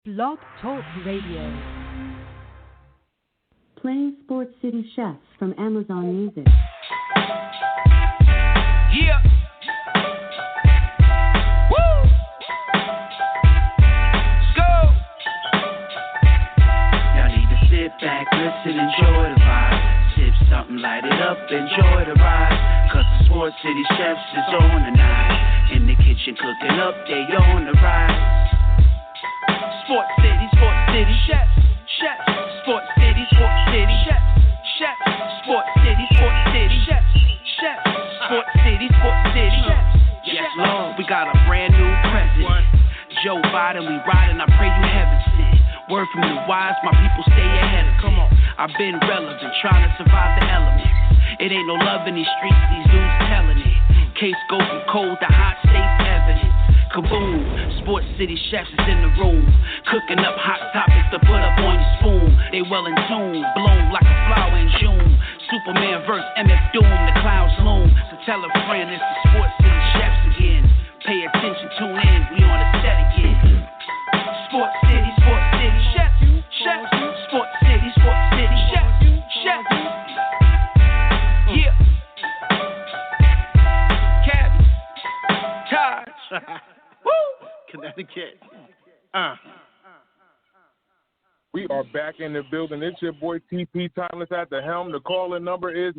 Blog Talk Radio. Playing Sports City Chefs from Amazon Music. Yeah. Woo. Let's go. Y'all need to sit back, listen, enjoy the vibe. Sip something, light it up, enjoy the ride. Cause the Sports City Chefs is on tonight. In the kitchen cooking up, they on the rise. Sports City, chefs, Sports City, chefs, Sports City, chefs, Sports City, chefs. Yes, Lord, we got a brand new president. Joe Biden, we riding, I pray you heaven sent. Word from the wise, my people stay ahead of me. I've been relevant, trying to survive the elements. It ain't no love in these streets, these dudes telling it. Case go from cold to hot, safe evidence. Kaboom, Sports City Chefs is in the room. Cooking up hot topics to put up on your spoon. They well in tune, blown like a flower in June. Superman vs. MF Doom, the clouds loom. So tell a friend it's the Sports City Chefs again. Pay attention, tune in, we on the set again. Sports City Chefs, Sports City Chefs, yeah. Cap, Taj. Connecticut. We are back in the building. It's your boy TP Tymeless at the helm. The call-in number is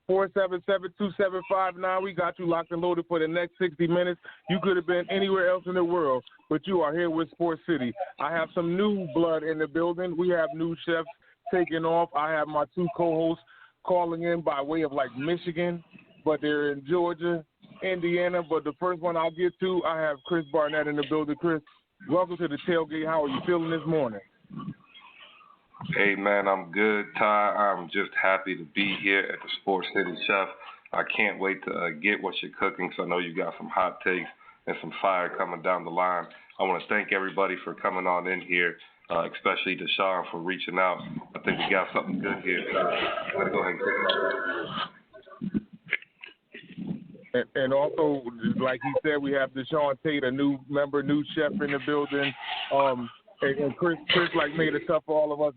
929-477-2759. We got you locked and loaded for the next 60 minutes. You could have been anywhere else in the world, but you are here with Sports City. I have some new blood in the building. We have new chefs taking off. I have my two co-hosts calling in by way of like Michigan, but they're in Georgia, Indiana. But the first one I'll get to, I have Chris Barnett in the building. Chris, welcome to the tailgate. How are you feeling this morning? Hey, man, I'm good, Ty. I'm just happy to be here at the Sports City Chef. I can't wait to get what you're cooking, so I know you got some hot takes and some fire coming down the line. I want to thank everybody for coming on in here, especially DeShaun for reaching out. I think we got something good here. I'm going to go ahead and take it. And also, like he said, we have DeShaun Tate, a new member, new chef in the building. And Chris like made it tough for all of us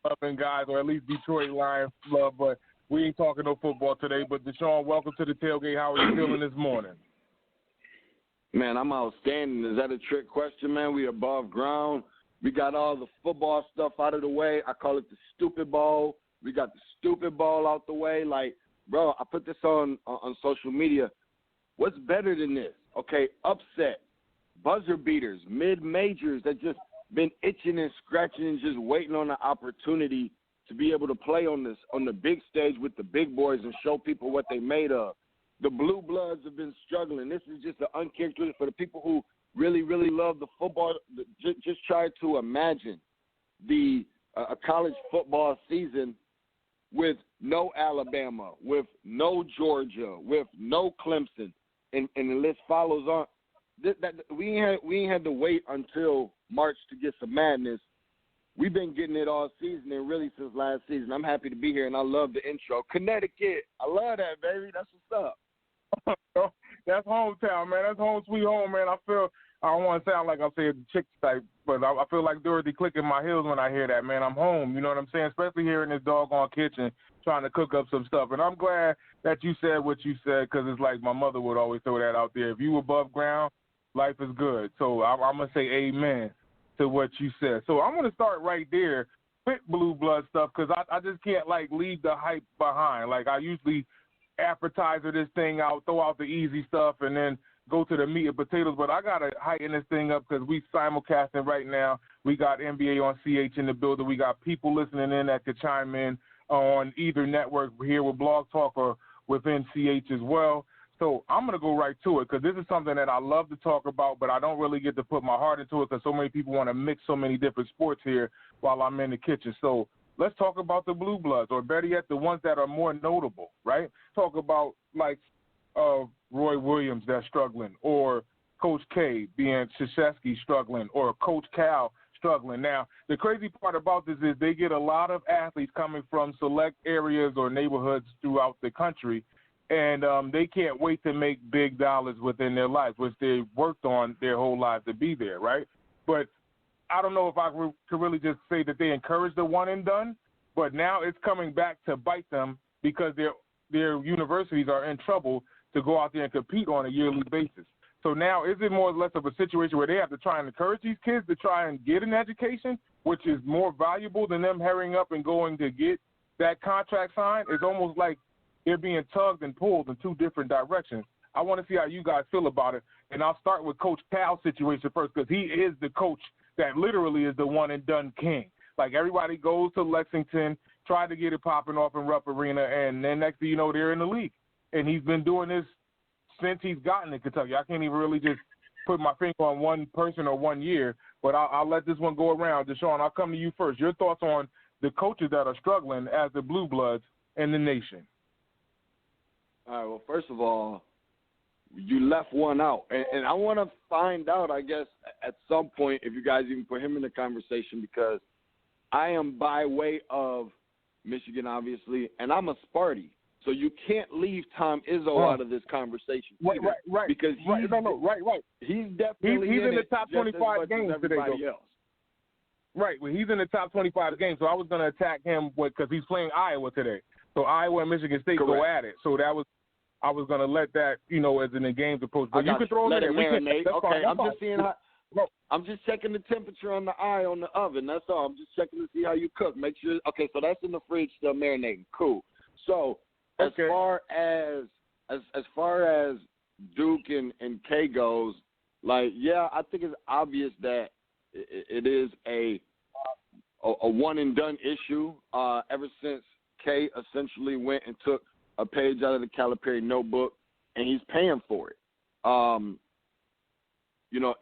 loving guys, or at least Detroit Lions love. But we ain't talking no football today. But DeShaun, welcome to the tailgate. How are you feeling this morning? Man, I'm outstanding. Is that a trick question, man? We above ground. We got all the football stuff out of the way. I call it the stupid ball. We got the stupid ball out the way. Like, bro, I put this on social media. What's better than this? Okay, upset, buzzer beaters, mid-majors that just been itching and scratching and just waiting on the opportunity to be able to play on the big stage with the big boys and show people what they made of. The blue bloods have been struggling. This is just an uncharacteristic for the people who really, really love the football. Just try to imagine a college football season with no Alabama, with no Georgia, with no Clemson, and the list follows on. We ain't had to wait until March to get some madness. We've been getting it all season and really since last season. I'm happy to be here, and I love the intro. Connecticut, I love that, baby. That's what's up. That's hometown, man. That's home sweet home, man. I don't want to sound like I'm saying chick type, but I feel like Dorothy clicking my heels when I hear that, man. I'm home, you know what I'm saying? Especially here in this doggone kitchen trying to cook up some stuff. And I'm glad that you said what you said, because it's like my mother would always throw that out there. If you above ground, life is good. So I'm going to say amen to what you said. So I'm going to start right there with blue blood stuff, because I just can't, like, leave the hype behind. Like, I usually appetizer this thing out, throw out the easy stuff, and then go to the meat and potatoes. But I got to heighten this thing up because we simulcasting right now. We got NBA on CH in the building. We got people listening in that could chime in on either network here with Blog Talk or within CH as well. So I'm going to go right to it, because this is something that I love to talk about, but I don't really get to put my heart into it because so many people want to mix so many different sports here while I'm in the kitchen. So let's talk about the blue bloods, or better yet, the ones that are more notable, right? Talk about, like, Roy Williams that's struggling, or Coach K being Krzyzewski struggling, or Coach Cal struggling. Now, the crazy part about this is they get a lot of athletes coming from select areas or neighborhoods throughout the country, and they can't wait to make big dollars within their lives, which they worked on their whole lives to be there, right? But I don't know if I could really just say that they encourage the one and done, but now it's coming back to bite them because their universities are in trouble to go out there and compete on a yearly basis. So now is it more or less of a situation where they have to try and encourage these kids to try and get an education, which is more valuable than them hurrying up and going to get that contract signed? It's almost like they're being tugged and pulled in two different directions. I want to see how you guys feel about it, and I'll start with Coach Powell's situation first because he is the coach that literally is the one-and-done king. Like, everybody goes to Lexington, try to get it popping off in Rupp Arena, and then next thing you know, they're in the league. And he's been doing this since he's gotten to Kentucky. I can't even really just put my finger on one person or 1 year, but I'll let this one go around. DeShaun, I'll come to you first. Your thoughts on the coaches that are struggling as the Blue Bloods in the nation? All right, well, first of all, you left one out. And I want to find out, I guess, at some point if you guys even put him in the conversation, because I am by way of Michigan, obviously, and I'm a Sparty. So you can't leave Tom Izzo out of this conversation. Right. Because right. He's definitely he's in the top just 25 games today. Else. Right. Well, he's in the top 25 games, so I was going to attack him because he's playing Iowa today. So Iowa and Michigan State go at it. So I was going to let that, as in the games approach. But you can throw it in there. Okay, I'm just seeing how. I'm just checking the temperature on the eye on the oven. That's all. I'm just checking to see how you cook. Make sure. Okay, so that's in the fridge still marinating. Cool. So as far as Duke and K goes, like, yeah, I think it's obvious that it is a one and done issue. Ever since K essentially went and took a page out of the Calipari notebook, and he's paying for it.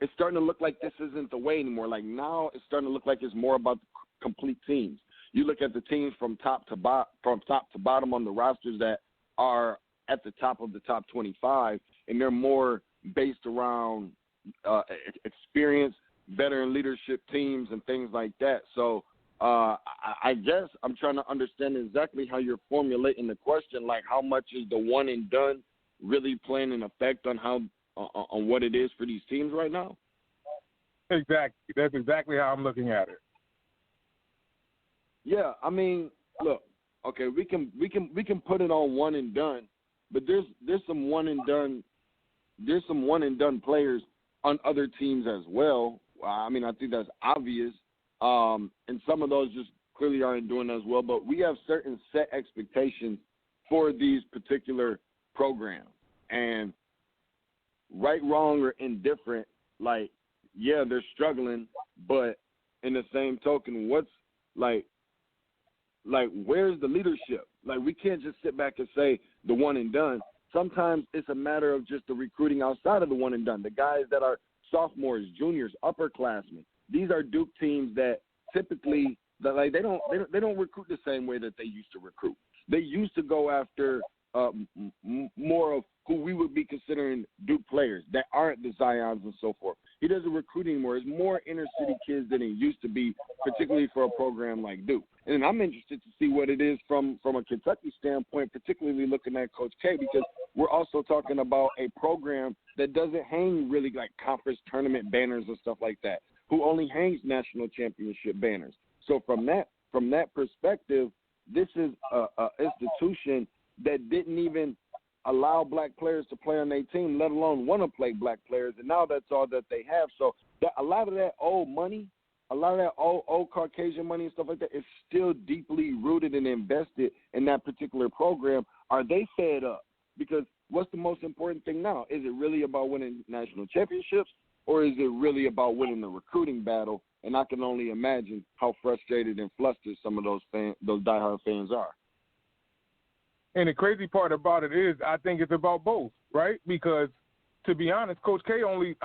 It's starting to look like this isn't the way anymore. Like, now it's starting to look like it's more about the complete teams. You look at the teams from top to bottom on the rosters that are at the top of the top 25, and they're more based around experience, veteran leadership teams, and things like that. So I guess I'm trying to understand exactly how you're formulating the question, like how much is the one and done really playing an effect on on what it is for these teams right now? Exactly. That's exactly how I'm looking at it. Yeah, I mean, look, okay, we can put it on one and done, but there's some one and done players on other teams as well. I mean, I think that's obvious. And some of those just clearly aren't doing as well, but we have certain set expectations for these particular programs. And right, wrong, or indifferent, like, yeah, they're struggling, but in the same token, what's like where's the leadership? Like, we can't just sit back and say the one and done. Sometimes it's a matter of just the recruiting outside of the one and done. The guys that are sophomores, juniors, upperclassmen. These are Duke teams that typically they don't recruit the same way that they used to recruit. They used to go after more of who we would be considering Duke players that aren't the Zions and so forth. He doesn't recruit anymore. It's more inner city kids than it used to be, particularly for a program like Duke. And I'm interested to see what it is from a Kentucky standpoint, particularly looking at Coach K, because we're also talking about a program that doesn't hang really like conference tournament banners and stuff like that, who only hangs national championship banners. So from that perspective, this is a institution that didn't even allow black players to play on their team, let alone want to play black players, and now that's all that they have. So a lot of that old money, a lot of that old Caucasian money and stuff like that is still deeply rooted and invested in that particular program. Are they fed up? Because what's the most important thing now? Is it really about winning national championships, or is it really about winning the recruiting battle? And I can only imagine how frustrated and flustered some of those diehard fans are. And the crazy part about it is I think it's about both, right? Because, to be honest, Coach Calipari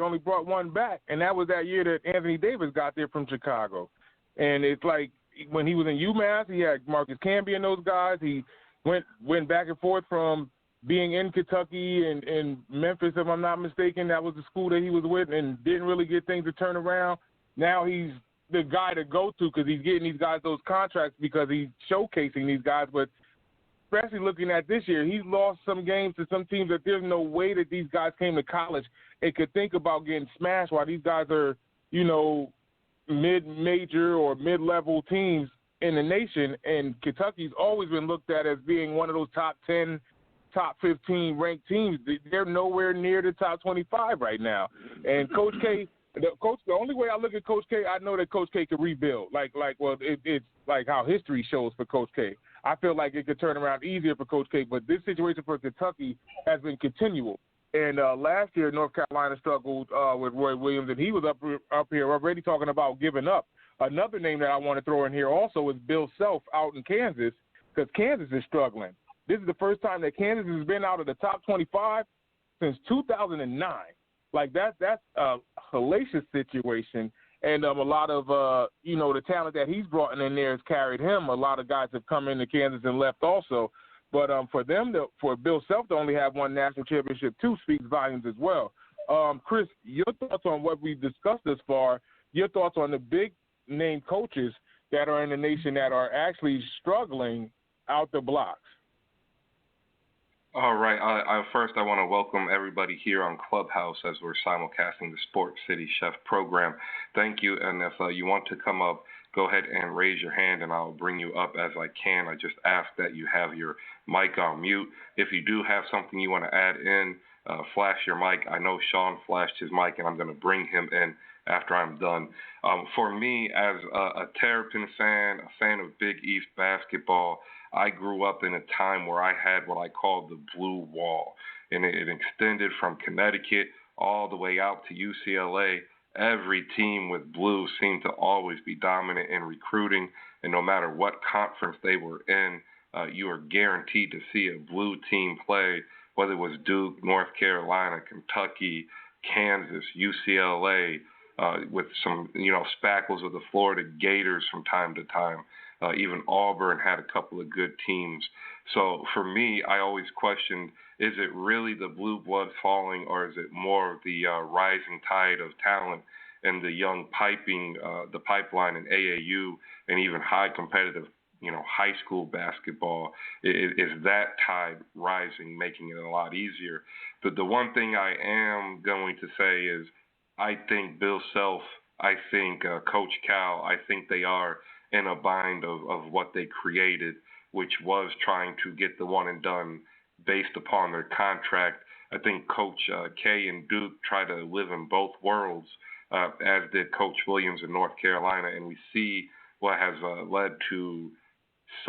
only brought one back, and that was that year that Anthony Davis got there from Chicago. And it's like when he was in UMass, he had Marcus Camby and those guys. He went back and forth from being in Kentucky and Memphis, if I'm not mistaken. That was the school that he was with, and didn't really get things to turn around. Now he's the guy to go to because he's getting these guys those contracts because he's showcasing these guys. But especially looking at this year, he's lost some games to some teams that there's no way that these guys came to college and could think about getting smashed while these guys are mid-major or mid-level teams in the nation, and Kentucky's always been looked at as being one of those top 10, top 15 ranked teams. They're nowhere near the top 25 right now. And Coach K, the only way I look at Coach K, I know that Coach K can rebuild. It's like how history shows for Coach K. I feel like it could turn around easier for Coach K, but this situation for Kentucky has been continual. And last year, North Carolina struggled with Roy Williams, and he was up here already talking about giving up. Another name that I want to throw in here also is Bill Self out in Kansas, because Kansas is struggling. This is the first time that Kansas has been out of the top 25 since 2009. Like, that's a hellacious situation. And a lot of, the talent that he's brought in there has carried him. A lot of guys have come into Kansas and left also. But for Bill Self to only have one national championship, too, speaks volumes as well. Chris, your thoughts on what we've discussed thus far, your thoughts on the big-name coaches that are in the nation that are actually struggling out the blocks. All right. First, I want to welcome everybody here on Clubhouse as we're simulcasting the Sports City Chef program. Thank you. And if you want to come up, go ahead and raise your hand, and I'll bring you up as I can. I just ask that you have your mic on mute. If you do have something you want to add in, flash your mic. I know Sean flashed his mic, and I'm going to bring him in after I'm done. For me, as a Terrapin fan, a fan of Big East basketball, I grew up in a time where I had what I called the blue wall, and it extended from Connecticut all the way out to UCLA. Every team with blue seemed to always be dominant in recruiting, and no matter what conference they were in, you were guaranteed to see a blue team play, whether it was Duke, North Carolina, Kentucky, Kansas, UCLA, with some, spackles of the Florida Gators from time to time. Even Auburn had a couple of good teams. So for me, I always questioned, is it really the blue blood falling, or is it more of the rising tide of talent and the young the pipeline in AAU and even high competitive, high school basketball? Is that tide rising, making it a lot easier? But the one thing I am going to say is I think Bill Self, I think Coach Cal, I think they are in a bind of what they created, which was trying to get the one and done based upon their contract. I think Coach K and Duke try to live in both worlds, as did Coach Williams in North Carolina, and we see what has led to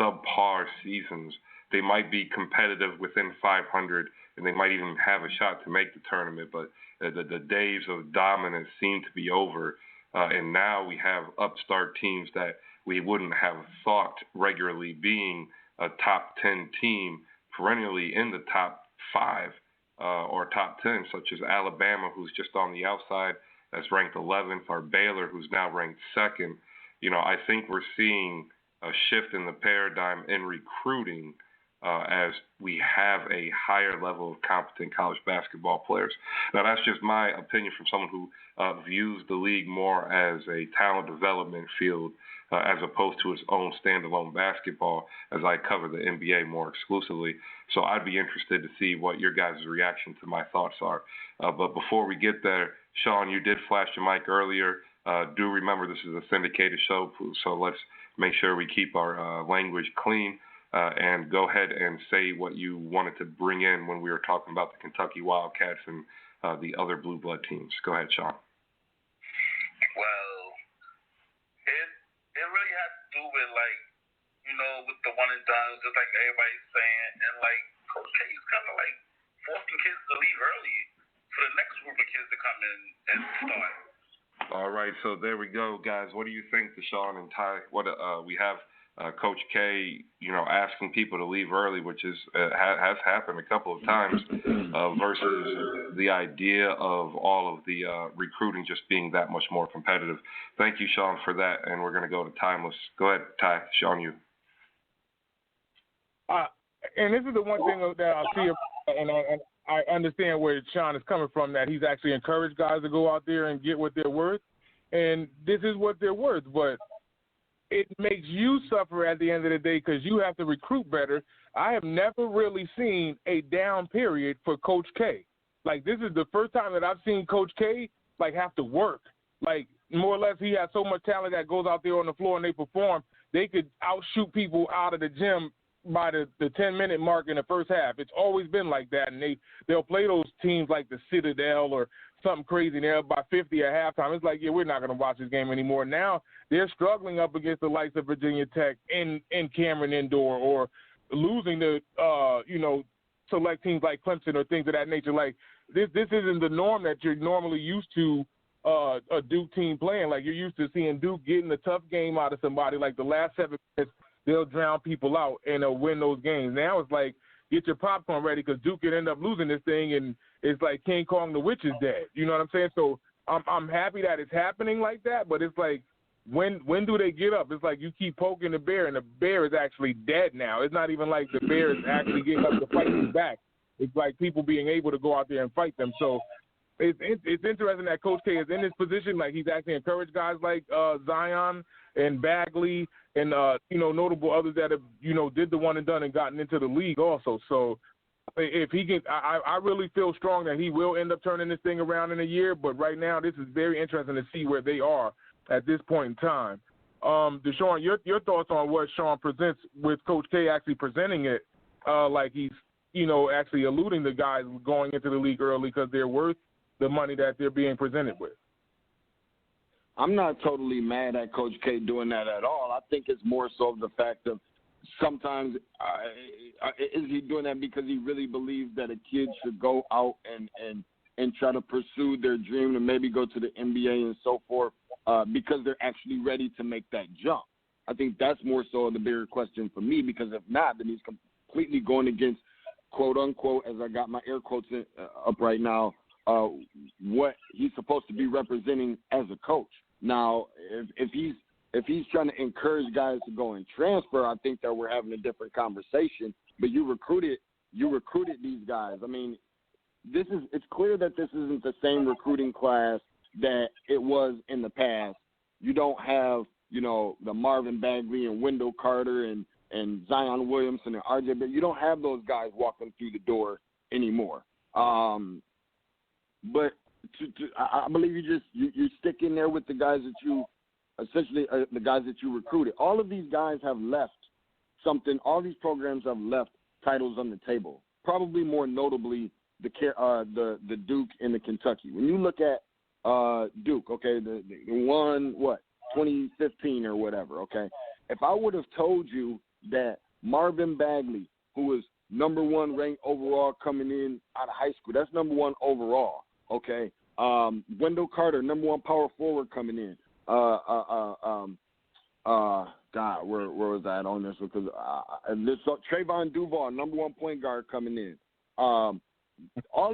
subpar seasons. They might be competitive within 500, and they might even have a shot to make the tournament, but the days of dominance seem to be over, and now we have upstart teams that we wouldn't have thought regularly being a top 10 team, perennially in the top 5 or top 10, such as Alabama, who's just on the outside, that's ranked 11th, or Baylor, who's now ranked 2nd. I think we're seeing a shift in the paradigm in recruiting as we have a higher level of competent college basketball players. Now, that's just my opinion from someone who views the league more as a talent development field as opposed to its own standalone basketball, as I cover the NBA more exclusively. So I'd be interested to see what your guys' reaction to my thoughts are. But before we get there, Sean, you did flash your mic earlier. Do remember this is a syndicated show, so let's make sure we keep our language clean. And go ahead and say what you wanted to bring in when we were talking about the Kentucky Wildcats and the other blue blood teams. Go ahead, Sean. Well, it really has to do with, with the one and done, just like everybody's saying, and Coach K is kind of forcing kids to leave early for the next group of kids to come in and start. All right, so there we go, guys. What do you think, DeShaun and Ty? What we have Coach K, asking people to leave early, which has happened a couple of times, versus the idea of all of the recruiting just being that much more competitive. Thank you, Sean, for that, and we're going to go to Tymeless. Go ahead, Ty. Sean, you. And this is the one thing that I see, and I understand where Sean is coming from, that he's actually encouraged guys to go out there and get what they're worth, and this is what they're worth, but it makes you suffer at the end of the day because you have to recruit better. I have never really seen a down period for Coach K. This is the first time that I've seen Coach K, have to work. more or less he has so much talent that goes out there on the floor and they perform, they could outshoot people out of the gym by the 10-minute mark in the first half. It's always been like that, and they'll play those teams like the Citadel or something crazy, and they're up by 50 at halftime. It's like, yeah, we're not going to watch this game anymore. Now they're struggling up against the likes of Virginia Tech in Cameron Indoor, or losing to select teams like Clemson or things of that nature. Like this isn't the norm that you're normally used to a Duke team playing. Like, you're used to seeing Duke getting a tough game out of somebody. Like the last 7 minutes, they'll drown people out and they'll win those games. Now it's like, get your popcorn ready, because Duke could end up losing this thing, and it's like King Kong the Witch is dead. You know what I'm saying? So I'm happy that it's happening like that, but it's like, when do they get up? It's like you keep poking the bear, and the bear is actually dead now. It's not even like the bear is actually getting up to fight them back. It's like people being able to go out there and fight them. So it's interesting that Coach K is in this position. Like, he's actually encouraged guys like Zion and Bagley and notable others that have did the one and done and gotten into the league also. So if he can, I really feel strong that he will end up turning this thing around in a year. But right now, this is very interesting to see where they are at this point in time. DeShaun, your thoughts on what Sean presents with Coach K actually presenting it like he's actually alluding to guys going into the league early because they're worth the money that they're being presented with. I'm not totally mad at Coach K doing that at all. I think it's more so the fact of sometimes is he doing that because he really believes that a kid should go out and try to pursue their dream and maybe go to the NBA and so forth because they're actually ready to make that jump. I think that's more so the bigger question for me, because if not, then he's completely going against, quote unquote, as I got my air quotes up right now, what he's supposed to be representing as a coach. Now, if he's trying to encourage guys to go and transfer, I think that we're having a different conversation. But you recruited these guys. I mean, it's clear that this isn't the same recruiting class that it was in the past. You don't have, the Marvin Bagley and Wendell Carter and Zion Williamson and RJ, but you don't have those guys walking through the door anymore. But I believe you stick in there with the guys that you essentially the guys that you recruited. All of these guys have left something. All these programs have left titles on the table. Probably more notably the Duke and the Kentucky. When you look at Duke, okay, the one 2015 or whatever, okay. If I would have told you that Marvin Bagley, who was number 1 ranked overall coming in out of high school, that's number 1 overall, okay. Wendell Carter, number 1 power forward coming in. God, where was that on this? Because Trayvon Duval, number 1 point guard coming in. All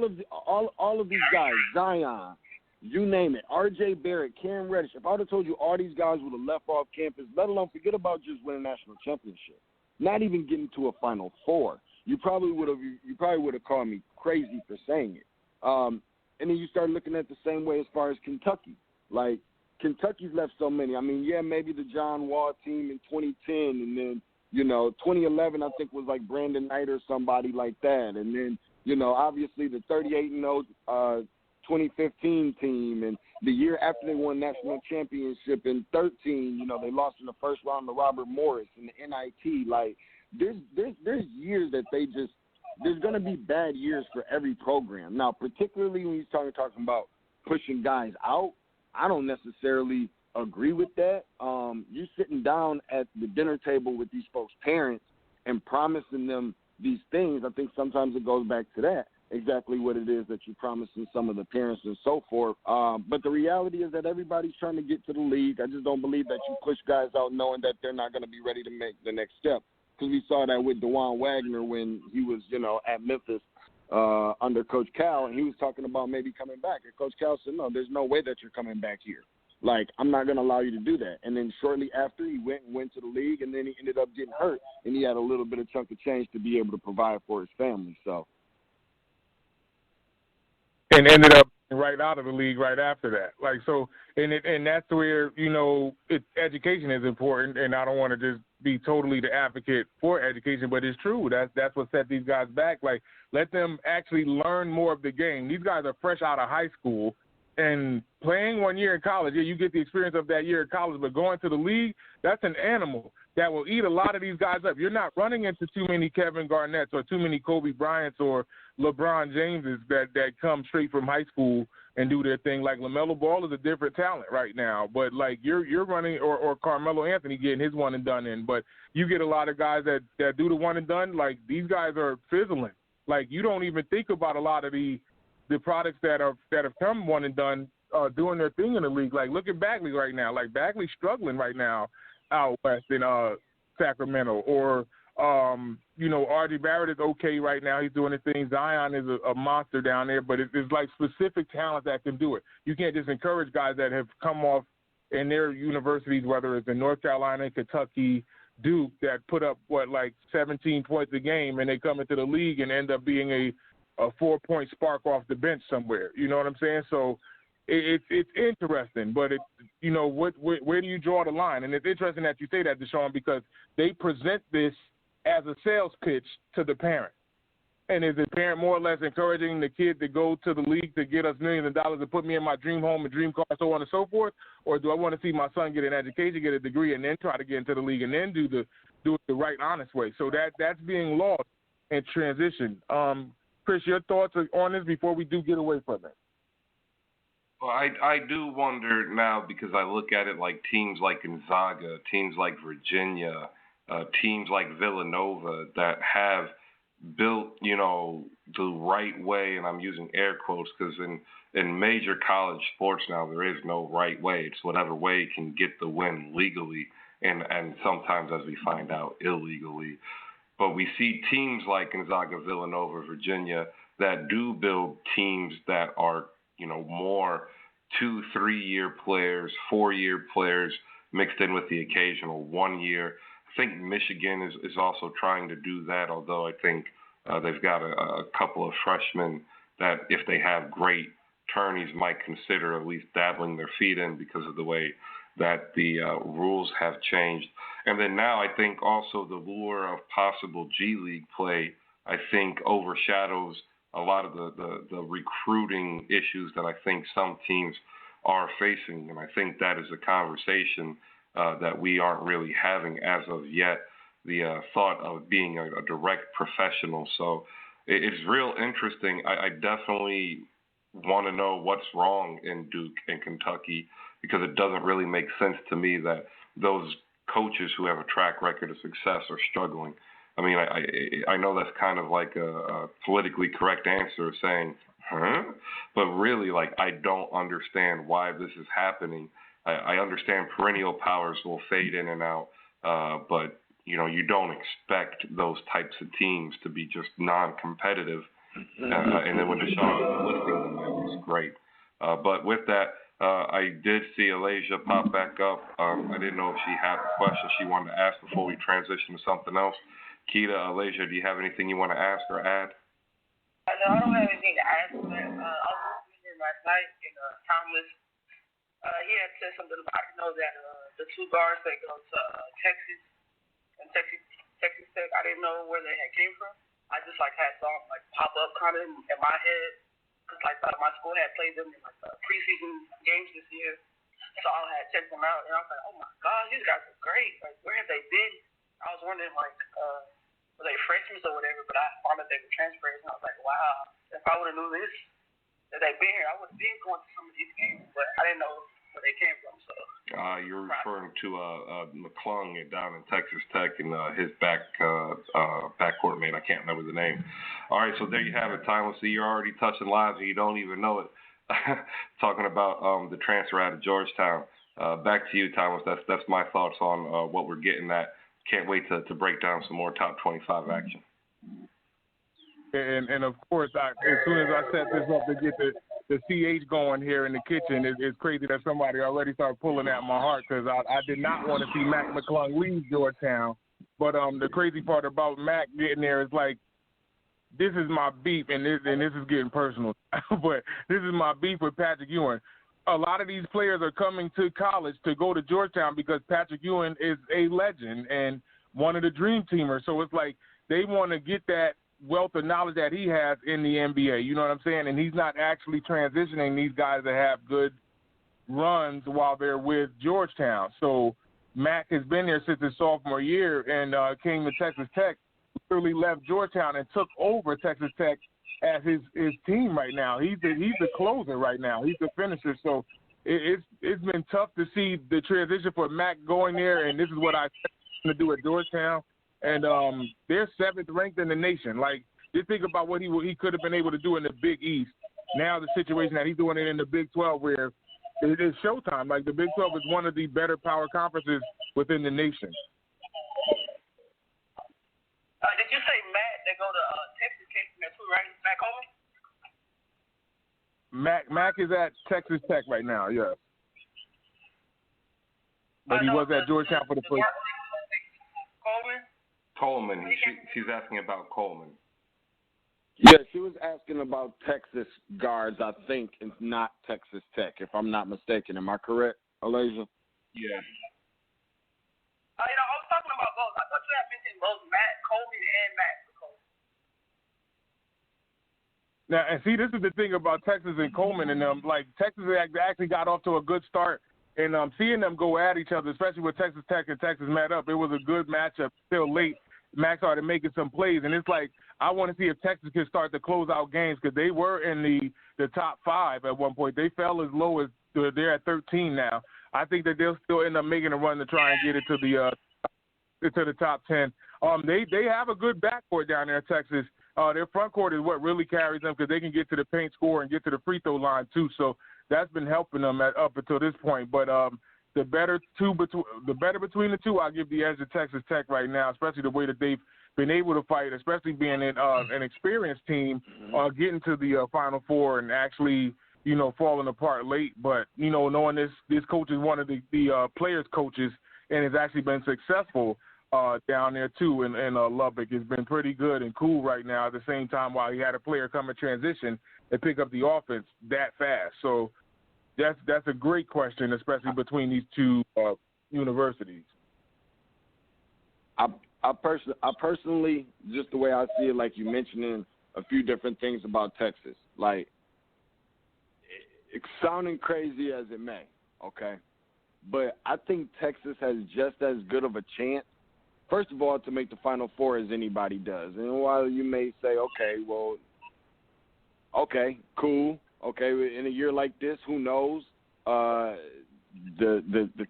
of these guys, Zion, you name it, R.J. Barrett, Cam Reddish. If I would have told you all these guys would have left off campus, let alone forget about just winning a national championship, not even getting to a Final Four, you probably would have called me crazy for saying it. And then you start looking at the same way as far as Kentucky. Like, Kentucky's left so many. I mean, yeah, maybe the John Wall team in 2010, and then 2011 I think was like Brandon Knight or somebody like that, and then obviously the 38-0 2015 team, and the year after they won national championship in 13, they lost in the first round to Robert Morris in the NIT. Like, there's years that there's going to be bad years for every program. Now, particularly when you're talking about pushing guys out, I don't necessarily agree with that. You sitting down at the dinner table with these folks' parents and promising them these things, I think sometimes it goes back to that, exactly what it is that you're promising some of the parents and so forth. But the reality is that everybody's trying to get to the league. I just don't believe that you push guys out knowing that they're not going to be ready to make the next step. Because we saw that with DeJuan Wagner when he was, at Memphis under Coach Cal, and he was talking about maybe coming back. And Coach Cal said, no, there's no way that you're coming back here. Like, I'm not going to allow you to do that. And then shortly after, he went to the league, and then he ended up getting hurt, and he had a little bit of chunk of change to be able to provide for his family. So, and ended up right out of the league right after that. Like, so, and that's where, education is important, and I don't want to just be totally the advocate for education, but it's true. That's what set these guys back. Like, let them actually learn more of the game. These guys are fresh out of high school, And playing 1 year in college, yeah, you get the experience of that year in college, but going to the league, that's an animal that will eat a lot of these guys up. You're not running into too many Kevin Garnett's or too many Kobe Bryant's or LeBron Jameses that come straight from high school and do their thing. Like LaMelo Ball is a different talent right now, but like you're running or Carmelo Anthony getting his one and done in. But you get a lot of guys that do the one and done. Like these guys are fizzling. Like you don't even think about a lot of the products that have come one and done doing their thing in the league. Like look at Bagley right now. Like Bagley's struggling right now out west in Sacramento. Or R.J. Barrett is okay right now. He's doing his thing. Zion is a monster down there, but it's like specific talent that can do it. You can't just encourage guys that have come off in their universities, whether it's in North Carolina, Kentucky, Duke, that put up, 17 points a game, and they come into the league and end up being a 4-point spark off the bench somewhere. You know what I'm saying? So it's interesting, but where do you draw the line? And it's interesting that you say that, DeShaun, because they present this as a sales pitch to the parent. And is the parent more or less encouraging the kid to go to the league to get us millions of dollars and put me in my dream home and dream car, so on and so forth? Or do I want to see my son get an education, get a degree, and then try to get into the league and then do it the right, honest way? So that's being lost in transition. Chris, your thoughts on this before we do get away from it? Well, I do wonder now, because I look at it like teams like Gonzaga, teams like Virginia, teams like Villanova that have built, the right way, and I'm using air quotes because in major college sports now there is no right way. It's whatever way can get the win legally and sometimes, as we find out, illegally. But we see teams like Gonzaga, Villanova, Virginia that do build teams that are, more 2-3 year players, 4-year players mixed in with the occasional 1 year. I think Michigan is also trying to do that, although I think they've got a couple of freshmen that, if they have great tourneys, might consider at least dabbling their feet in because of the way that the rules have changed. And then now I think also the lure of possible G League play, I think, overshadows a lot of the recruiting issues that I think some teams are facing. And I think that is a conversation that we aren't really having as of yet, the thought of being a direct professional. So it's real interesting. I definitely want to know what's wrong in Duke and Kentucky, because it doesn't really make sense to me that those coaches who have a track record of success are struggling. I mean, I know that's kind of like a politically correct answer, saying, huh? But really, I don't understand why this is happening. I understand perennial powers will fade in and out, but, you don't expect those types of teams to be just non-competitive. And then when DeShaun was listing them, that was great. But with that, I did see Alasia pop back up. I didn't know if she had a question she wanted to ask before we transition to something else. Keita, Alasia, do you have anything you want to ask or add? No, I don't have anything to ask, but I was reading last night in Tymeless. He had said something about, that the two guards that go to Texas and Texas Tech, I didn't know where they had came from. I just had something pop up kind of in my head, because my school had played them in preseason games this year, so I had checked them out, and I was like, oh my gosh, these guys are great. Where have they been? I was wondering were they freshmen or whatever, but I found that they were transfers, and I was like, wow, if I would have knew this, that they'd been here, I would have been going to some of these games, but I didn't know where they came from. So you're referring to McClung down in Texas Tech and his backcourt mate. I can't remember the name. All right, so there you have it, Tymeless. So you're already touching lives and you don't even know it. Talking about the transfer out of Georgetown. Back to you, Tymeless. That's my thoughts on what we're getting at. Can't wait to break down some more top 25 action. And of course, as soon as I set this up to get the CH going here in the kitchen, it's crazy that somebody already started pulling at my heart, because I did not want to see Mac McClung leave Georgetown. But the crazy part about Mac getting there is this is my beef, and this is getting personal, but this is my beef with Patrick Ewing. A lot of these players are coming to college to go to Georgetown because Patrick Ewing is a legend and one of the dream teamers. So it's they want to get that wealth of knowledge that he has in the NBA. You know what I'm saying? And he's not actually transitioning these guys to have good runs while they're with Georgetown. So Mac has been there since his sophomore year and came to Texas Tech, literally left Georgetown and took over Texas Tech as his team right now. He's the closer right now. He's the finisher. So it's been tough to see the transition for Mac going there, and this is what I expect him to do at Georgetown. And they're 7th ranked in the nation. Like, just think about what he could have been able to do in the Big East. Now the situation that he's doing it in the Big 12 where it is showtime. Like, the Big 12 is one of the better power conferences within the nation. Did you say Matt that go to Texas Tech too, right? Matt Coleman? Mac is at Texas Tech right now, yes. But he was at Georgetown for the first. Coleman. She's asking about Coleman. Yeah, she was asking about Texas guards, I think, and not Texas Tech, if I'm not mistaken. Am I correct, Alasia? Yeah. I was talking about both. I thought you had mentioned both Matt Coleman and Matt Coleman. Now, and see, this is the thing about Texas and Coleman and them. Like, Texas actually got off to a good start, and seeing them go at each other, especially with Texas Tech and Texas met up, it was a good matchup till late. Max started making some plays, and it's like I want to see if Texas can start to close out games because they were in the top 5 at one point. They fell as low as they're at 13 now. I think that they'll still end up making a run to try and get it to the top 10. They have a good backcourt down there in Texas. Their front court is what really carries them because they can get to the paint score and get to the free throw line too. So that's been helping them up until this point. But the better between the two, I'll give the edge to Texas Tech right now, especially the way that they've been able to fight, especially being an experienced team, getting to the Final Four and actually, falling apart late. But, knowing this coach is one of the players' coaches and has actually been successful down there too in Lubbock. It's been pretty good and cool right now at the same time while he had a player come in transition and pick up the offense that fast. So, that's a great question, especially between these two universities. I personally, just the way I see it, like you mentioning a few different things about Texas, like it's sounding crazy as it may, okay, but I think Texas has just as good of a chance, first of all, to make the Final Four as anybody does. And while you may say, okay, cool. Okay, in a year like this, who knows? The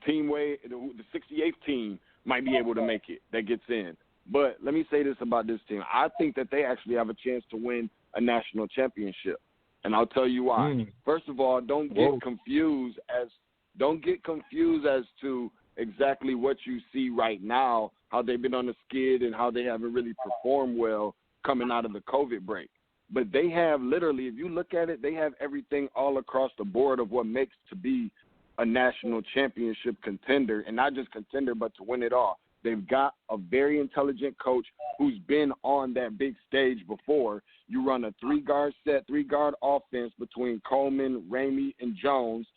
team the 68th team might be able to make it that gets in. But let me say this about this team: I think that they actually have a chance to win a national championship, and I'll tell you why. First of all, don't get confused as to exactly what you see right now, how they've been on the skid and how they haven't really performed well coming out of the COVID break. But they have literally, if you look at it, they have everything all across the board of what makes to be a national championship contender, and not just contender, but to win it all. They've got a very intelligent coach who's been on that big stage before. You run a 3-guard set, 3-guard offense between Coleman, Ramey, and Jones,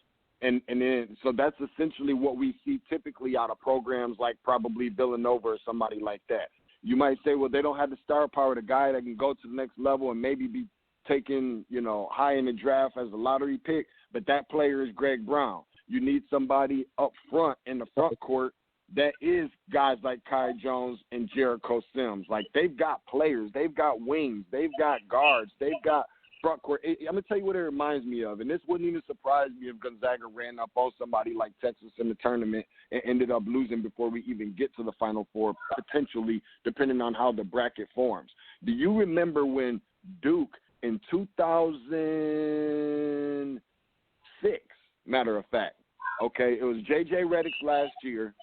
and then so that's essentially what we see typically out of programs like probably Villanova or somebody like that. You might say, well, they don't have the star power, the guy that can go to the next level and maybe be taken, high in the draft as a lottery pick, but that player is Greg Brown. You need somebody up front in the front court that is guys like Kai Jones and Jericho Sims. Like, they've got players, they've got wings, they've got guards, they've got front court. I'm going to tell you what it reminds me of, and this wouldn't even surprise me if Gonzaga ran up on somebody like Texas in the tournament and ended up losing before we even get to the Final Four, potentially, depending on how the bracket forms. Do you remember when Duke in 2006, matter of fact, okay, it was J.J. Redick's last year.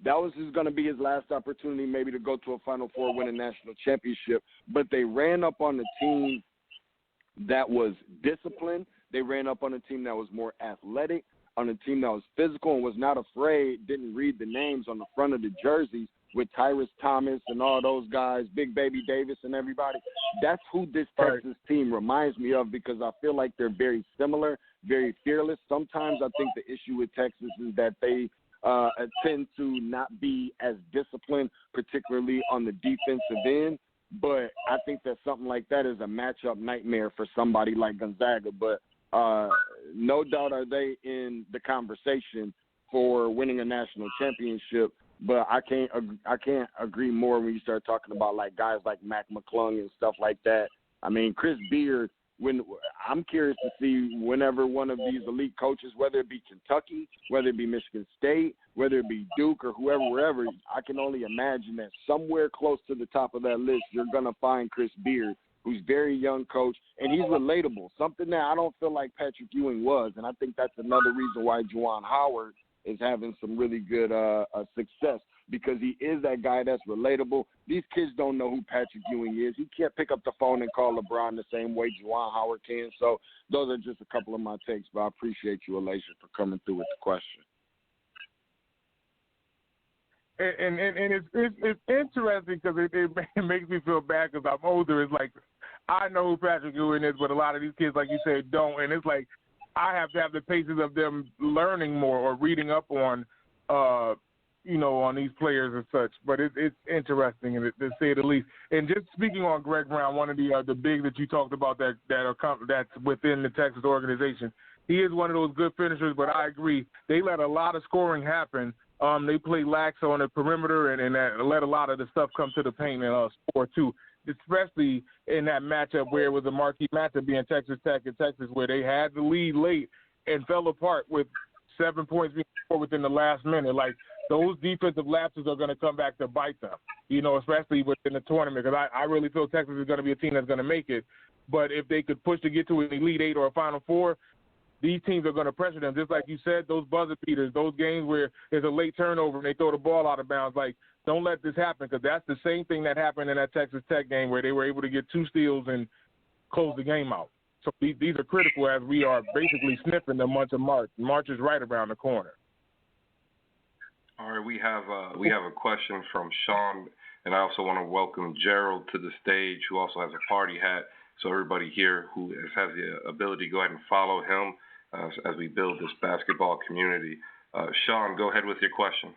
That was going to be his last opportunity maybe to go to a Final Four, win a national championship, but they ran up on the team that was disciplined. They ran up on a team that was more athletic, on a team that was physical and was not afraid, didn't read the names on the front of the jerseys with Tyrus Thomas and all those guys, Big Baby Davis and everybody. That's who this Texas team reminds me of because I feel like they're very similar, very fearless. Sometimes I think the issue with Texas is that they tend to not be as disciplined, particularly on the defensive end. but I think that something like that is a matchup nightmare for somebody like Gonzaga. But no doubt are they in the conversation for winning a national championship. But I can't agree more when you start talking about like guys like Mac McClung and stuff like that. I mean, Chris Beard. I'm curious to see whenever one of these elite coaches, whether it be Kentucky, whether it be Michigan State, whether it be Duke or wherever, I can only imagine that somewhere close to the top of that list, you're going to find Chris Beard, who's very young coach, and he's relatable, something that I don't feel like Patrick Ewing was. And I think that's another reason why Juwan Howard is having some really good success, because he is that guy that's relatable. These kids don't know who Patrick Ewing is. He can't pick up the phone and call LeBron the same way Juwan Howard can. So those are just a couple of my takes, but I appreciate you, Elijah, for coming through with the question. And it's interesting because it makes me feel bad because I'm older. It's like I know who Patrick Ewing is, but a lot of these kids, like you said, don't. And it's like I have to have the patience of them learning more or reading up on, on these players and such. But it's interesting, to say the least. And just speaking on Greg Brown, one of the bigs that you talked about that's within the Texas organization, he is one of those good finishers. But I agree, they let a lot of scoring happen. They play lax on the perimeter and that let a lot of the stuff come to the paint and score too. Especially in that matchup where it was a marquee matchup being Texas Tech and Texas, where they had the lead late and fell apart with 7 points being scored within the last minute. Like, those defensive lapses are going to come back to bite them, especially within the tournament. Because I really feel Texas is going to be a team that's going to make it. But if they could push to get to an Elite Eight or a Final Four, these teams are going to pressure them. Just like you said, those buzzer beaters, those games where there's a late turnover and they throw the ball out of bounds, like, don't let this happen, because that's the same thing that happened in that Texas Tech game where they were able to get 2 steals and close the game out. So these are critical as we are basically sniffing the month of March. March is right around the corner. All right, we have a question from Sean, and I also want to welcome Gerald to the stage, who also has a party hat. So everybody here who has the ability, go ahead and follow him as we build this basketball community. Sean, go ahead with your question.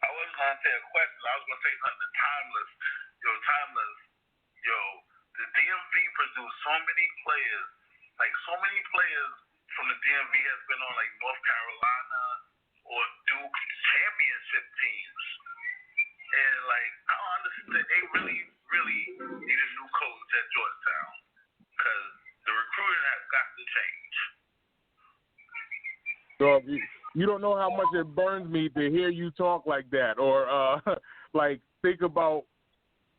I wasn't going to say a question. I was going to say something to Tymeless. Tymeless, the DMV produced so many players. Like, so many players from the DMV has been on, like, North Carolina or Duke championship teams. And, like, I don't understand. They really, really need a new coach at Georgetown, because the recruiting has got to change. So you don't know how much it burns me to hear you talk like that, or like think about,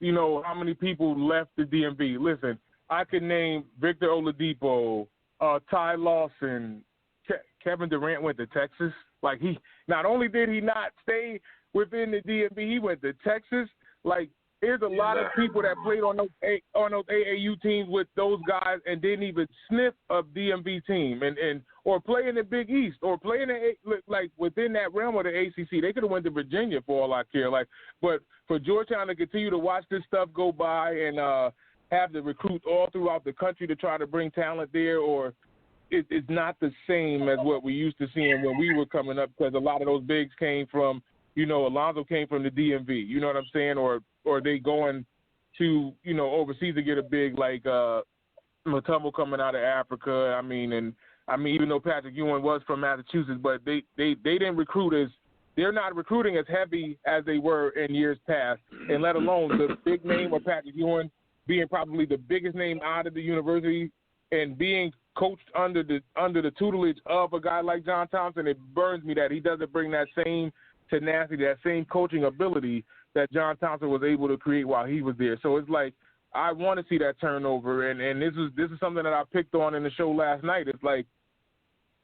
how many people left the DMV. Listen, I could name Victor Oladipo, Ty Lawson, Kevin Durant went to Texas. Like, he not only did he not stay within the DMV, he went to Texas. Like, there's a lot of people that played on those AAU teams with those guys and didn't even sniff a DMV team, and or play in the Big East or play in like within that realm of the ACC. They could have went to Virginia for all I care. Like, but for Georgetown to continue to watch this stuff go by and have the recruits all throughout the country to try to bring talent there, or it's not the same as what we used to seeing when we were coming up, because a lot of those bigs came from, Alonzo came from the DMV. You know what I'm saying? Or they going to, overseas to get a big like Mutombo coming out of Africa. I mean, even though Patrick Ewing was from Massachusetts, but they didn't recruit they're not recruiting as heavy as they were in years past, and let alone the big name of Patrick Ewing being probably the biggest name out of the university and being coached under the tutelage of a guy like John Thompson. It burns me that he doesn't bring that same tenacity, that same coaching ability that John Thompson was able to create while he was there. So it's like, I want to see that turnover, and this is something that I picked on in the show last night. It's like,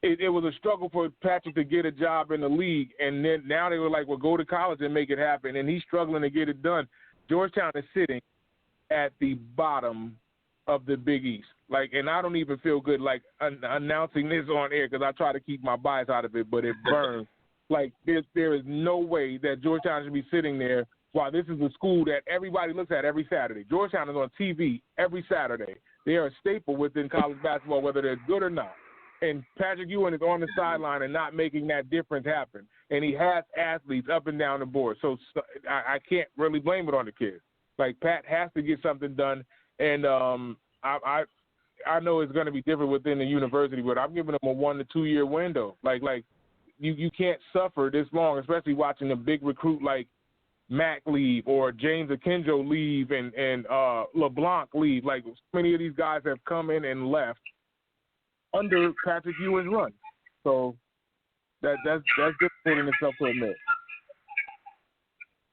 it was a struggle for Patrick to get a job in the league, and then now they were like, well, go to college and make it happen, and he's struggling to get it done. Georgetown is sitting at the bottom of the Big East. Like, and I don't even feel good, like, announcing this on air, because I try to keep my bias out of it, but it burns. Like, there is no way that Georgetown should be sitting there while this is a school that everybody looks at every Saturday. Georgetown is on TV every Saturday. They are a staple within college basketball, whether they're good or not. And Patrick Ewing is on the sideline and not making that difference happen. And he has athletes up and down the board. So I can't really blame it on the kid. Like, Pat has to get something done. And I know it's going to be different within the university, but I'm giving him a 1 to 2 year window. Like you can't suffer this long, especially watching a big recruit like Mack leave or James Akinjo leave and LeBlanc leave. Like, so many of these guys have come in and left under Patrick Ewing's run. So that's difficult in itself to admit.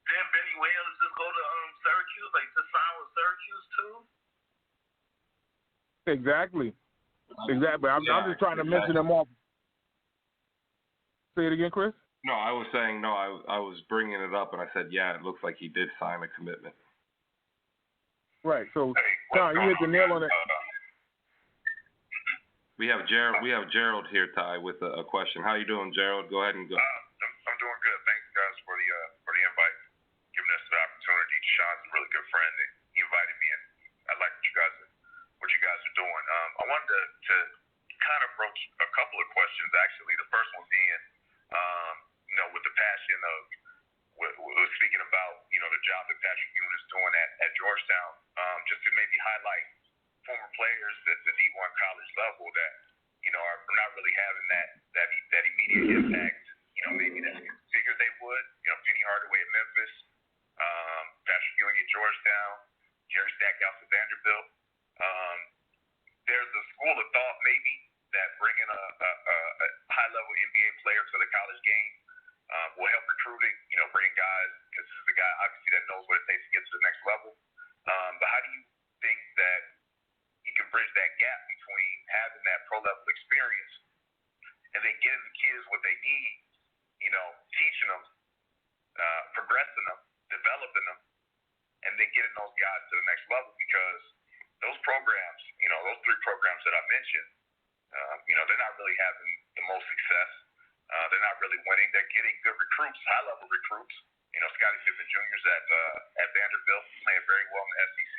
Didn't Benny Williams just go to Syracuse, like to sign with Syracuse too? Exactly. I'm just trying to mention them off. Say it again, Chris? No, I was saying, I was bringing it up, and I said, yeah, it looks like he did sign a commitment. Right. So, John, you hit the nail on it. We have Gerald here, Ty, with a question. How you doing, Gerald? Go ahead and go. I'm doing good. Thanks, guys, for the invite, giving us the opportunity. DeShaun's a really good friend, and he invited me, and I like what you guys are doing. I wanted to kind of broach a couple of questions, actually. The first one being, with the passion of speaking about, the job that Patrick Ewing is doing at Georgetown, just to maybe highlight former players at the D1 college level that, are not really having that immediate impact, maybe that you figure they would. Penny Hardaway at Memphis, Patrick Ewing at Georgetown, Jerry Stackhouse at Vanderbilt. There's a school of thought maybe that bringing a high-level NBA player to the college game will help recruiting, bringing guys, because this is the guy, obviously, that knows what it takes to get to the next level. But how do you think that you can bridge that gap between having that pro-level experience and then getting the kids what they need, teaching them, progressing them, developing them, and then getting those guys to the next level? Because those programs, those 3 programs that I mentioned, they're not really having the most success. They're not really winning. They're getting good recruits, high-level recruits. Scottie Pippen Jr. is at Vanderbilt, playing very well in the SEC.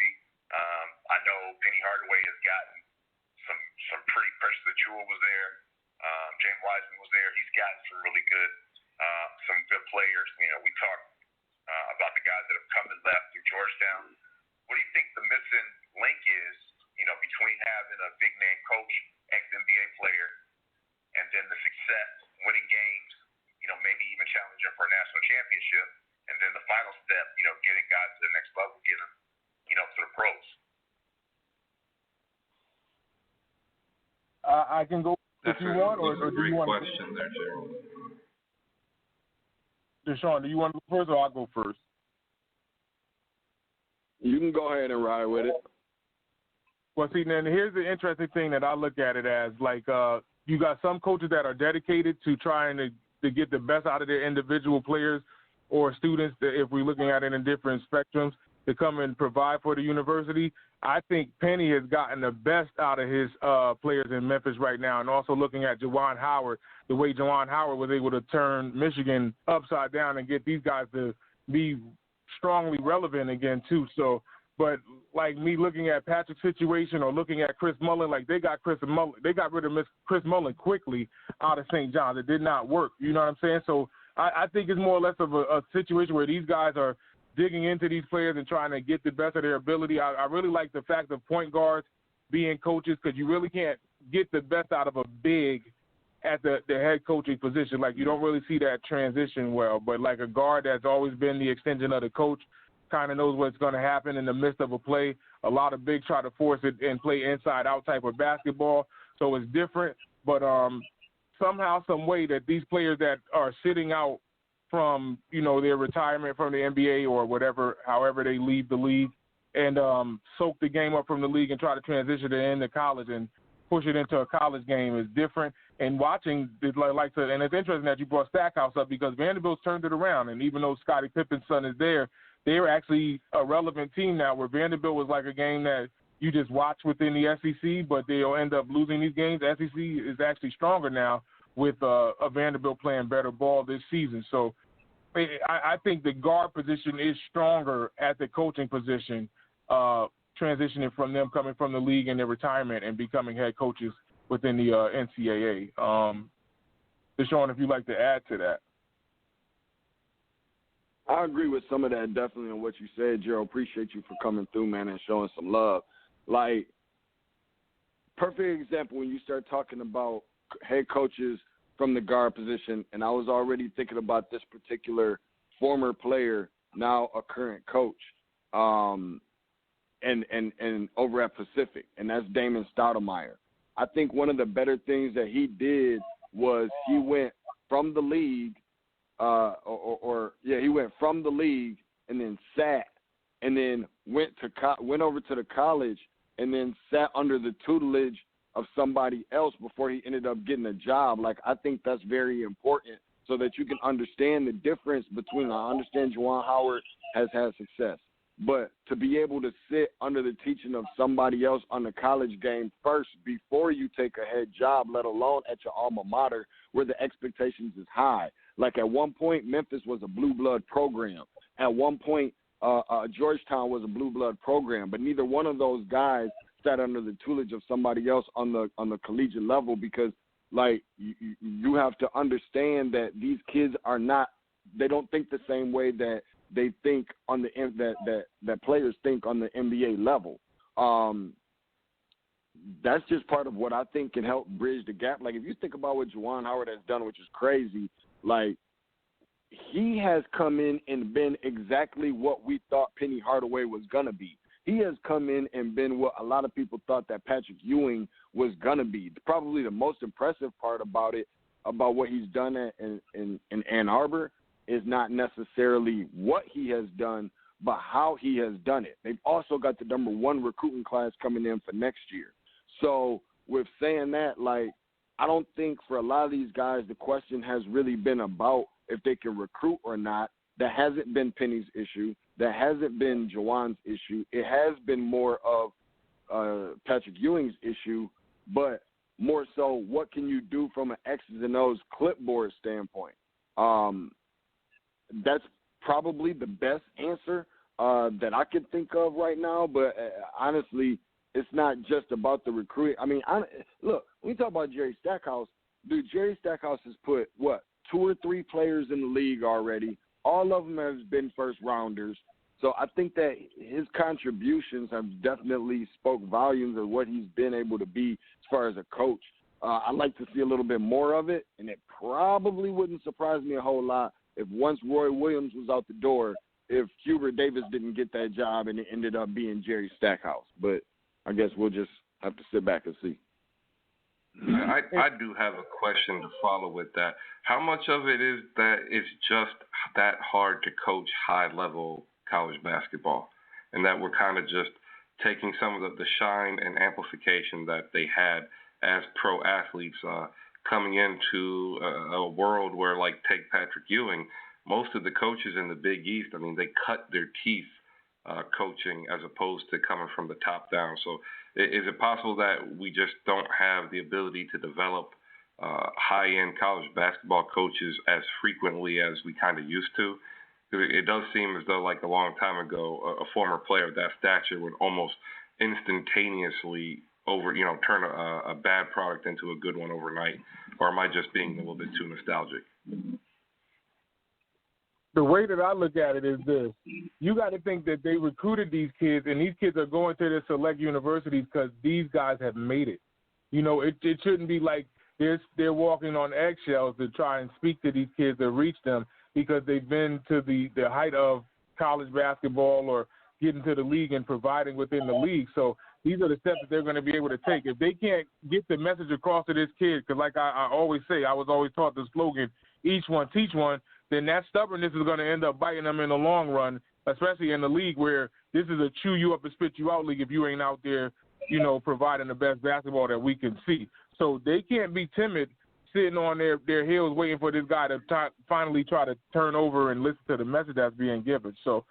I know Penny Hardaway has gotten some pretty Precious Achiuwa was there. James Wiseman was there. He's gotten some really good, some good players. We talked about the guys that have come and left through Georgetown. What do you think the missing link is, between having a big-name coach, ex-NBA player, and then the success, winning games, maybe even challenging for a national championship, and then the final step, getting guys to the next level, getting them, to the pros? I can go if you want, or do you want? Great question there, Gerald. DeShaun, do you want to go first, or I'll go first? You can go ahead and ride with it. Well, see, then here's the interesting thing that I look at it as. Like, you got some coaches that are dedicated to trying to get the best out of their individual players or students, if we're looking at it in different spectrums, to come and provide for the university. I think Penny has gotten the best out of his players in Memphis right now, and also looking at Juwan Howard, the way Juwan Howard was able to turn Michigan upside down and get these guys to be strongly relevant again, too. So, but like me looking at Patrick's situation or looking at Chris Mullin, like they got rid of Chris Mullin quickly out of St. John's. It did not work. You know what I'm saying? So I think it's more or less of a situation where these guys are digging into these players and trying to get the best of their ability. I really like the fact of point guards being coaches, because you really can't get the best out of a big at the head coaching position. Like, you don't really see that transition well. But like a guard that's always been the extension of the coach, kind of knows what's going to happen in the midst of a play. A lot of bigs try to force it and play inside-out type of basketball, so it's different. But somehow, some way that these players that are sitting out from, their retirement from the NBA or whatever, however they leave the league, and soak the game up from the league and try to transition it into college and push it into a college game is different. And watching, and it's interesting that you brought Stackhouse up, because Vanderbilt's turned it around. And even though Scottie Pippen's son is there, they're actually a relevant team now, where Vanderbilt was like a game that you just watch within the SEC, but they'll end up losing these games. The SEC is actually stronger now with a Vanderbilt playing better ball this season. So I think the guard position is stronger at the coaching position, transitioning from them coming from the league in their retirement and becoming head coaches within the NCAA. DeShaun, if you'd like to add to that. I agree with some of that, definitely, on what you said, Gerald. Appreciate you for coming through, man, and showing some love. Like, perfect example when you start talking about head coaches from the guard position, and I was already thinking about this particular former player, now a current coach, and over at Pacific, and that's Damon Stoudemire. I think one of the better things that he did was he went from the league, he went from the league and then sat, and then went over to the college and then sat under the tutelage of somebody else before he ended up getting a job. Like, I think that's very important so that you can understand the difference between, I understand Juwan Howard has had success, but to be able to sit under the teaching of somebody else on the college game first before you take a head job, let alone at your alma mater where the expectations is high. Like, at one point, Memphis was a blue blood program. At one point, Georgetown was a blue blood program, but neither one of those guys sat under the tutelage of somebody else on the collegiate level, because, like, you have to understand that these kids they don't think the same way that they think on that players think on the NBA level. That's just part of what I think can help bridge the gap. Like, if you think about what Juwan Howard has done, which is crazy, like, he has come in and been exactly what we thought Penny Hardaway was going to be. He has come in and been what a lot of people thought that Patrick Ewing was going to be. Probably the most impressive part about what he's done in Ann Arbor is not necessarily what he has done, but how he has done it. They've also got the number 1 recruiting class coming in for next year. So with saying that, like, I don't think for a lot of these guys the question has really been about if they can recruit or not. That hasn't been Penny's issue. That hasn't been Juwan's issue. It has been more of Patrick Ewing's issue, but more so what can you do from an X's and O's clipboard standpoint. That's probably the best answer that I can think of right now, but honestly, it's not just about the recruiting. I mean, look, when we talk about Jerry Stackhouse, dude, Jerry Stackhouse has put, 2 or 3 players in the league already. All of them have been first-rounders. So I think that his contributions have definitely spoke volumes of what he's been able to be as far as a coach. I'd like to see a little bit more of it, and it probably wouldn't surprise me a whole lot if once Roy Williams was out the door, if Hubert Davis didn't get that job and it ended up being Jerry Stackhouse. But I guess we'll just have to sit back and see. I do have a question to follow with that. How much of it is that it's just that hard to coach high-level college basketball, and that we're kind of just taking some of the shine and amplification that they had as pro athletes coming into a world where, like, take Patrick Ewing, most of the coaches in the Big East, I mean, they cut their teeth coaching as opposed to coming from the top down. So is it possible that we just don't have the ability to develop high-end college basketball coaches as frequently as we kind of used to? It does seem as though, like, a long time ago, a former player of that stature would almost instantaneously turn a bad product into a good one overnight. Or am I just being a little bit too nostalgic? The way that I look at it is this. You got to think that they recruited these kids, and these kids are going to their select universities because these guys have made it. It shouldn't be like they're walking on eggshells to try and speak to these kids or reach them because they've been to the height of college basketball or getting to the league and providing within the league. So these are the steps that they're going to be able to take. If they can't get the message across to this kid, because like I always say, I was always taught the slogan, each one, teach one, then that stubbornness is going to end up biting them in the long run, especially in the league where this is a chew you up and spit you out league if you ain't out there, providing the best basketball that we can see. So they can't be timid sitting on their heels waiting for this guy to finally try to turn over and listen to the message that's being given. So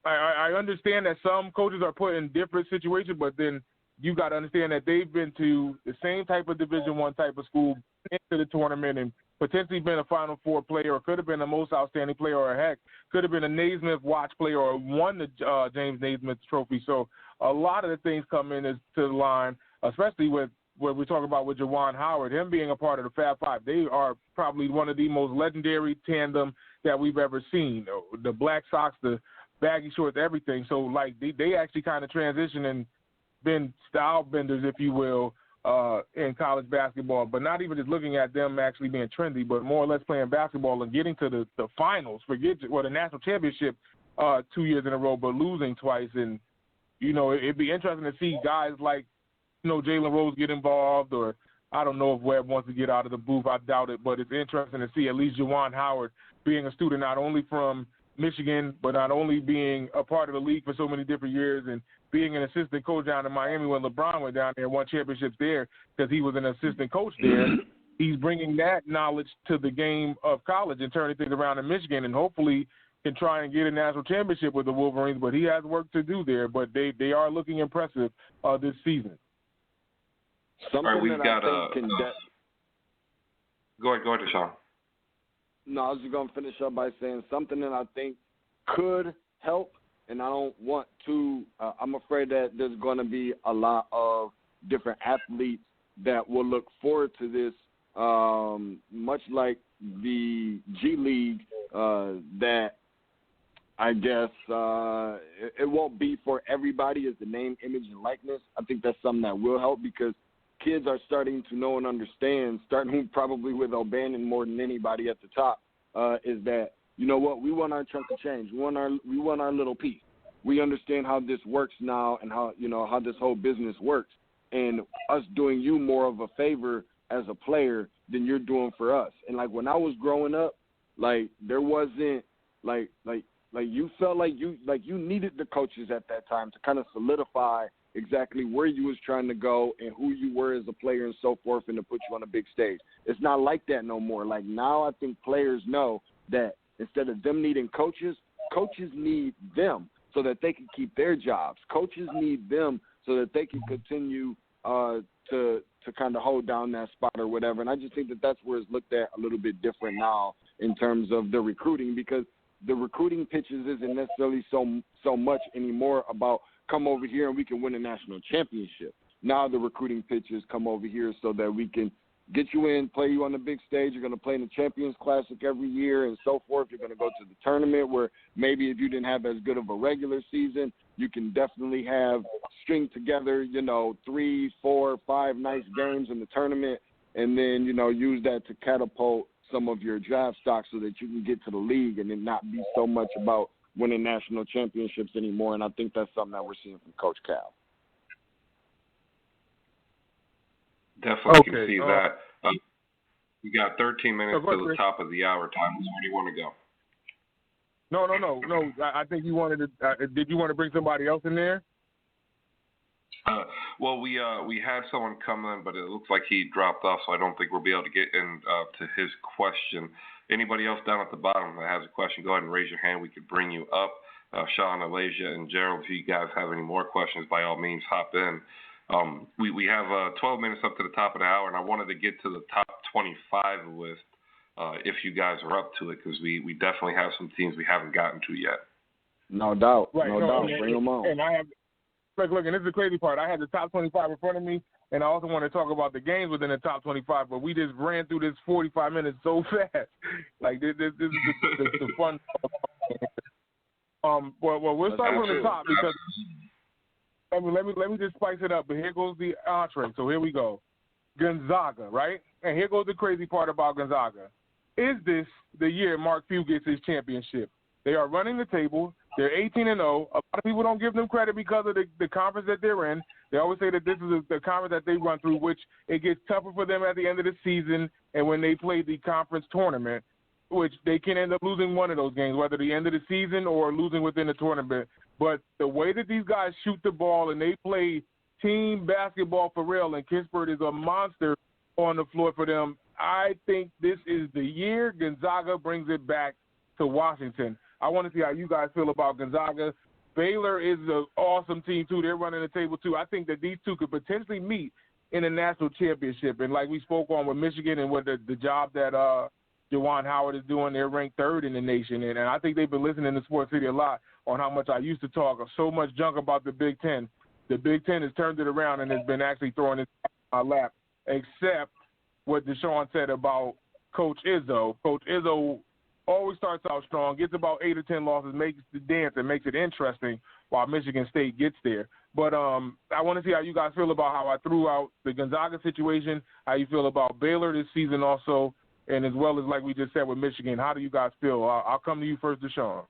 I understand that some coaches are put in different situations, but then you got to understand that they've been to the same type of Division I type of school, into the tournament, and potentially been a Final Four player, or could have been the most outstanding player, or heck, could have been a Naismith watch player, or won the James Naismith trophy. So a lot of the things come in to the line, especially with what we're talking about with Juwan Howard, him being a part of the Fab Five, they are probably one of the most legendary tandem that we've ever seen. The black socks, the baggy shorts, everything. So, like, they actually kind of transition and been style benders, if you will, in college basketball. But not even just looking at them actually being trendy, but more or less playing basketball and getting to the finals, the national championship 2 years in a row, but losing twice. And, it'd be interesting to see guys like, Jalen Rose get involved, or I don't know if Webb wants to get out of the booth. I doubt it, but it's interesting to see at least Juwan Howard being a student not only from Michigan, but not only being a part of the league for so many different years and being an assistant coach down in Miami when LeBron went down there and won championships there because he was an assistant coach there. He's bringing that knowledge to the game of college and turning things around in Michigan, and hopefully can try and get a national championship with the Wolverines, but he has work to do there. But they are looking impressive this season. Something all right, we've that got I think Go ahead, DeShaun. No, I was just going to finish up by saying something that I think could help, and I don't want to I'm afraid that there's going to be a lot of different athletes that will look forward to this, much like the G League, that I guess it won't be for everybody is the name, image, and likeness. I think that's something that will help because kids are starting to know and understand, starting probably with O'Bannon more than anybody at the top, is that, you know what, we want our chunk of change. We want our little piece. We understand how this works now and how this whole business works. And us doing you more of a favor as a player than you're doing for us. And like when I was growing up, like there wasn't like you felt like you needed the coaches at that time to kind of solidify exactly where you was trying to go and who you were as a player and so forth, and to put you on a big stage. It's not like that no more. Like now I think players know that instead of them needing coaches, coaches need them so that they can keep their jobs. Coaches need them so that they can continue to kind of hold down that spot or whatever. And I just think that that's where it's looked at a little bit different now in terms of the recruiting, because the recruiting pitches isn't necessarily so much anymore about come over here and we can win a national championship. Now the recruiting pitches come over here so that we can get you in, play you on the big stage. You're going to play in the Champions Classic every year and so forth. You're going to go to the tournament where maybe if you didn't have as good of a regular season, you can definitely have string together, 3, 4, 5 nice games in the tournament, and then, use that to catapult some of your draft stock so that you can get to the league and then not be so much about winning national championships anymore. And I think that's something that we're seeing from Coach Cal. Definitely can see that. We got 13 minutes to the top of the hour. Tymeless, where do you want to go? No. I think you wanted to. Did you want to bring somebody else in there? Well, we had someone come in, but it looks like he dropped off, so I don't think we'll be able to get in to his question. Anybody else down at the bottom that has a question, go ahead and raise your hand. We could bring you up. Sean, Alasia, and Gerald, if you guys have any more questions, by all means, hop in. We have 12 minutes up to the top of the hour, and I wanted to get to the top 25 list if you guys are up to it, because we definitely have some teams we haven't gotten to yet. No doubt. Right, no doubt. Bring them on. And I have, look, and this is the crazy part. I had the top 25 in front of me, and I also want to talk about the games within the top 25, but we just ran through this 45 minutes so fast. Like, this is the fun. Well, we'll start from the top because let me just spice it up. But here goes the entree. So here we go. Gonzaga, right? And here goes the crazy part about Gonzaga. Is this the year Mark Few gets his championship? They are running the table. They're 18-0. A lot of people don't give them credit because of the conference that they're in. They always say that this is the conference that they run through, which it gets tougher for them at the end of the season and when they play the conference tournament, which they can end up losing one of those games, whether the end of the season or losing within the tournament. But the way that these guys shoot the ball and they play team basketball for real, and Kispert is a monster on the floor for them, I think this is the year Gonzaga brings it back to Washington. I want to see how you guys feel about Gonzaga. Baylor is an awesome team, too. They're running the table, too. I think that these two could potentially meet in a national championship. And like we spoke on with Michigan and with the job that Juwan Howard is doing, they're ranked third in the nation. And I think they've been listening to Sports City a lot on how much I used to talk so much junk about the Big Ten. The Big Ten has turned it around and has been actually throwing it my lap, except what DeShaun said about Coach Izzo. Coach Izzo always starts out strong, gets about 8 or 10 losses, makes the dance and makes it interesting while Michigan State gets there. But I want to see how you guys feel about how I threw out the Gonzaga situation, how you feel about Baylor this season also, and as well as like we just said with Michigan. How do you guys feel? I'll come to you first, DeShaun.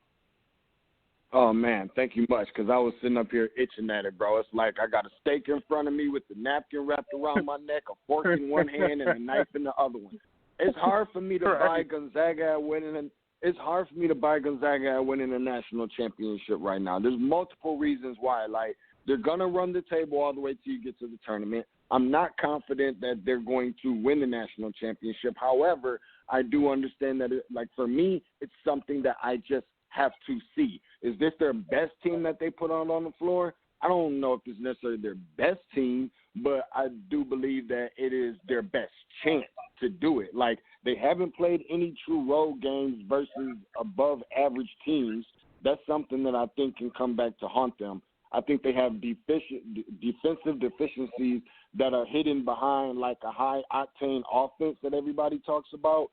Oh, man, thank you much, because I was sitting up here itching at it, bro. It's like I got a steak in front of me with the napkin wrapped around my neck, a fork in one hand, and a knife in the other one. It's hard for me to buy Gonzaga winning. It's hard for me to buy Gonzaga winning a national championship right now. There's multiple reasons why. Like, they're going to run the table all the way till you get to the tournament. I'm not confident that they're going to win the national championship. However, I do understand that, for me, it's something that I just have to see. Is this their best team that they put on the floor? I don't know if it's necessarily their best team, but I do believe that it is their best chance to do it. Like, they haven't played any true road games versus above-average teams. That's something that I think can come back to haunt them. I think they have defensive deficiencies that are hidden behind, like, a high-octane offense that everybody talks about.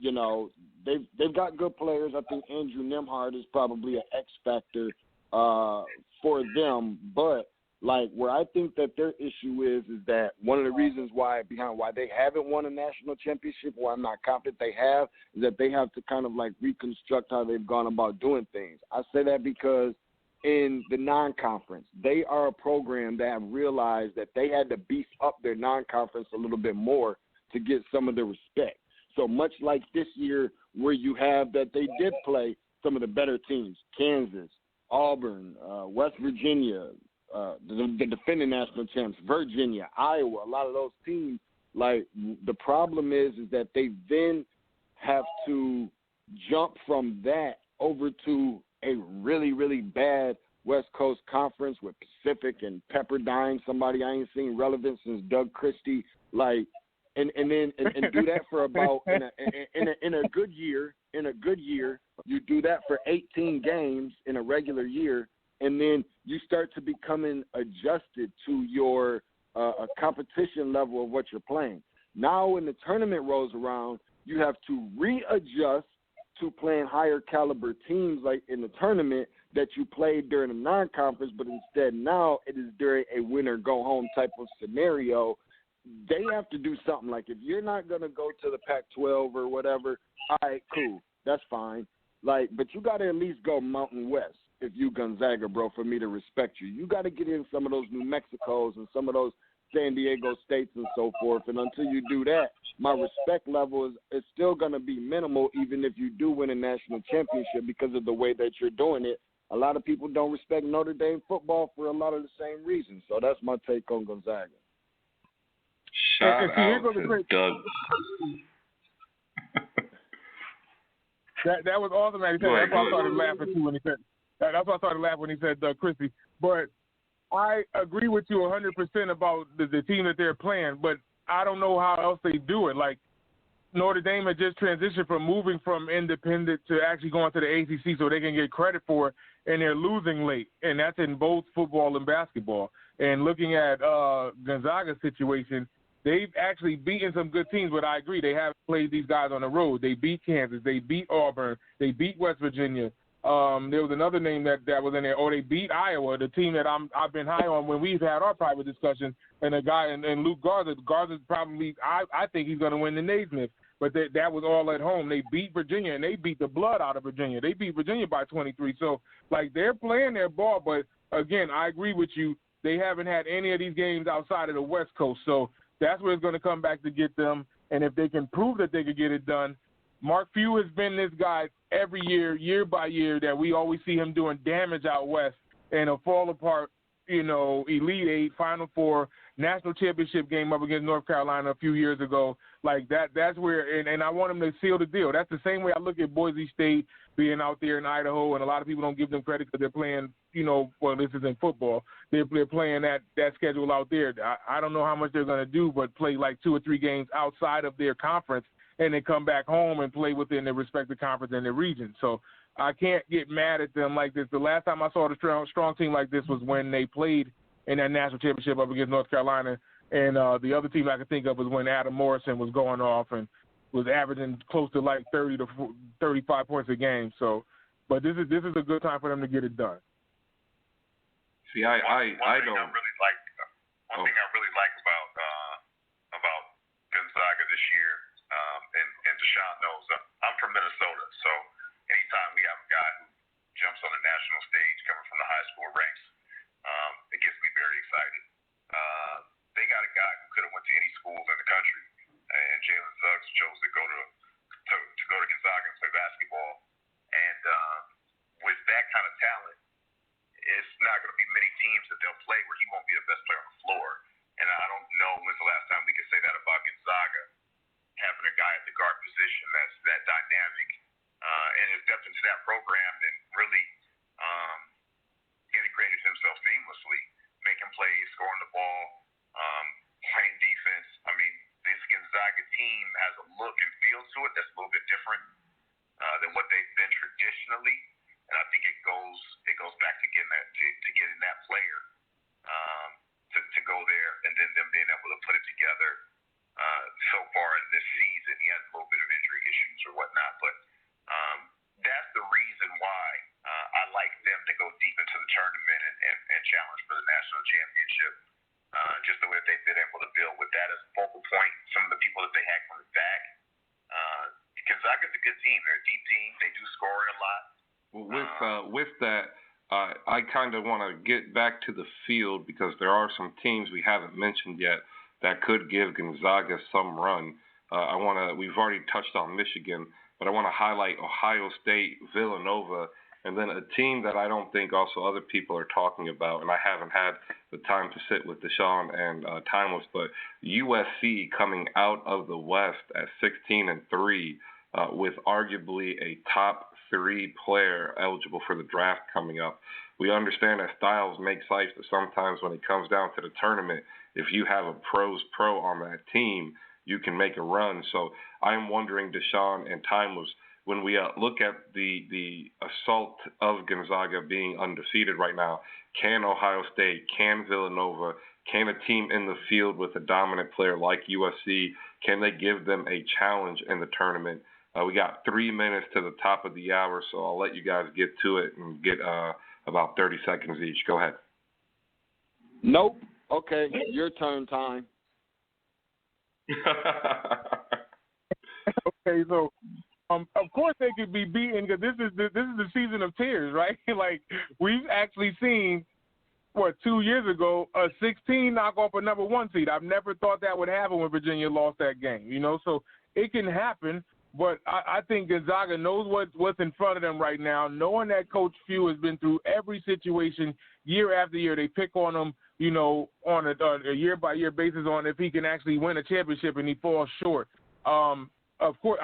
You know, they've got good players. I think Andrew Nembhard is probably an X factor for them. But, like, where I think that their issue is that one of the reasons why they haven't won a national championship, why I'm not confident they have, is that they have to kind of, like, reconstruct how they've gone about doing things. I say that because in the non-conference, they are a program that have realized that they had to beef up their non-conference a little bit more to get some of the respect. So much like this year where you have that they did play some of the better teams, Kansas, Auburn, West Virginia, the defending national champs, Virginia, Iowa, a lot of those teams, like, the problem is that they then have to jump from that over to a really, really bad West Coast conference with Pacific and Pepperdine, somebody I ain't seen relevant since Doug Christie, like, and do that for about in a good year. In a good year, you do that for 18 games in a regular year, and then you start to becoming adjusted to your competition level of what you're playing. Now, when the tournament rolls around, you have to readjust to playing higher caliber teams like in the tournament that you played during the non-conference, but instead now it is during a win-or-go-home type of scenario. They have to do something. Like, if you're not going to go to the Pac-12 or whatever, all right, cool, that's fine. Like, but you got to at least go Mountain West if you Gonzaga, bro, for me to respect you. You got to get in some of those New Mexicos and some of those San Diego States and so forth. And until you do that, my respect level is still going to be minimal, even if you do win a national championship, because of the way that you're doing it. A lot of people don't respect Notre Dame football for a lot of the same reasons. So that's my take on Gonzaga. Shout out to Doug. That was awesome, man. That's why I started laughing too when he said. That's why I started laughing when he said Doug Christie. But I agree with you 100% about the team that they're playing. But I don't know how else they do it. Like, Notre Dame had just transitioned from moving from independent to actually going to the ACC so they can get credit for it, and they're losing late, and that's in both football and basketball. And looking at Gonzaga's situation, they've actually beaten some good teams, but I agree, they haven't played these guys on the road. They beat Kansas. They beat Auburn. They beat West Virginia. There was another name that was in there. Or they beat Iowa, the team that I've been high on when we've had our private discussions. And a guy, and Luke Garza. Garza's probably, I think he's going to win the Naismith. But that was all at home. They beat Virginia, and they beat the blood out of Virginia. They beat Virginia by 23. So, like, they're playing their ball. But, again, I agree with you. They haven't had any of these games outside of the West Coast. So that's where it's going to come back to get them. And if they can prove that they could get it done, Mark Few has been this guy every year, year by year, that we always see him doing damage out west and a fall apart, Elite Eight, Final Four, national championship game up against North Carolina a few years ago. Like, that's where, and I want him to seal the deal. That's the same way I look at Boise State being out there in Idaho, and a lot of people don't give them credit because they're playing, well, this isn't football. They're playing that schedule out there. I don't know how much they're going to do, but play like 2 or 3 games outside of their conference and then come back home and play within their respective conference and their region. So I can't get mad at them like this. The last time I saw the strong team like this was when they played in that national championship up against North Carolina, And the other team I could think of was when Adam Morrison was going off and was averaging close to like 30 to 35 points a game. So, but this is a good time for them to get it done. See, I don't. One thing I really like about Gonzaga this year, and DeShaun knows, I'm from Minnesota, so anytime we have a guy who jumps on the national stage coming from the high school ranks, it gets me very excited. They got a guy who could have went to any schools in the country, and Jalen Suggs chose to go to Gonzaga and play basketball. And with that kind of talent, it's not going to be many teams that they'll play where he won't be the best player on the floor. And I don't know when's the last time we could say that about Gonzaga, having a guy at the guard position that's that dynamic and has stepped into that program and really integrated himself seamlessly, making plays, scoring the ball, playing defense. I mean, this Gonzaga team has a look and feel to it that's a little bit different than what they've been traditionally. And I think it goes back to getting that player to go there, and then them being able to put it together. So far in this season, he has a little bit of injury issues or whatnot, but that's the reason why I like them to go deep into the tournament and challenge for the national championship. Just the way that they've been able to build with that as a focal point. Some of the people that they had coming back. Gonzaga's a good team. They're a deep team. They do score a lot. With that, I kind of want to get back to the field because there are some teams we haven't mentioned yet that could give Gonzaga some run. We've already touched on Michigan, but I want to highlight Ohio State, Villanova, and then a team that I don't think also other people are talking about, and I haven't had the time to sit with DeShaun and Tymeless, but USC coming out of the West at 16-3 with arguably a top 3 player eligible for the draft coming up. We understand that styles make sites, but sometimes when it comes down to the tournament, if you have a pro on that team, you can make a run. So I'm wondering, DeShaun and Tymeless, when we look at the assault of Gonzaga being undefeated right now, can Ohio State, can Villanova, can a team in the field with a dominant player like USC, can they give them a challenge in the tournament? We got 3 minutes to the top of the hour, so I'll let you guys get to it and get about 30 seconds each. Go ahead. Nope. Okay, your turn time. Okay, so of course they could be beaten because this is the season of tears, right? Like we've actually seen 2 years ago a 16 knock off a number 1 seed. I've never thought that would happen when Virginia lost that game, so it can happen. But I think Gonzaga knows what's in front of them right now, knowing that Coach Few has been through every situation year after year. They pick on him, on a year-by-year basis on if he can actually win a championship, and he falls short. Of course,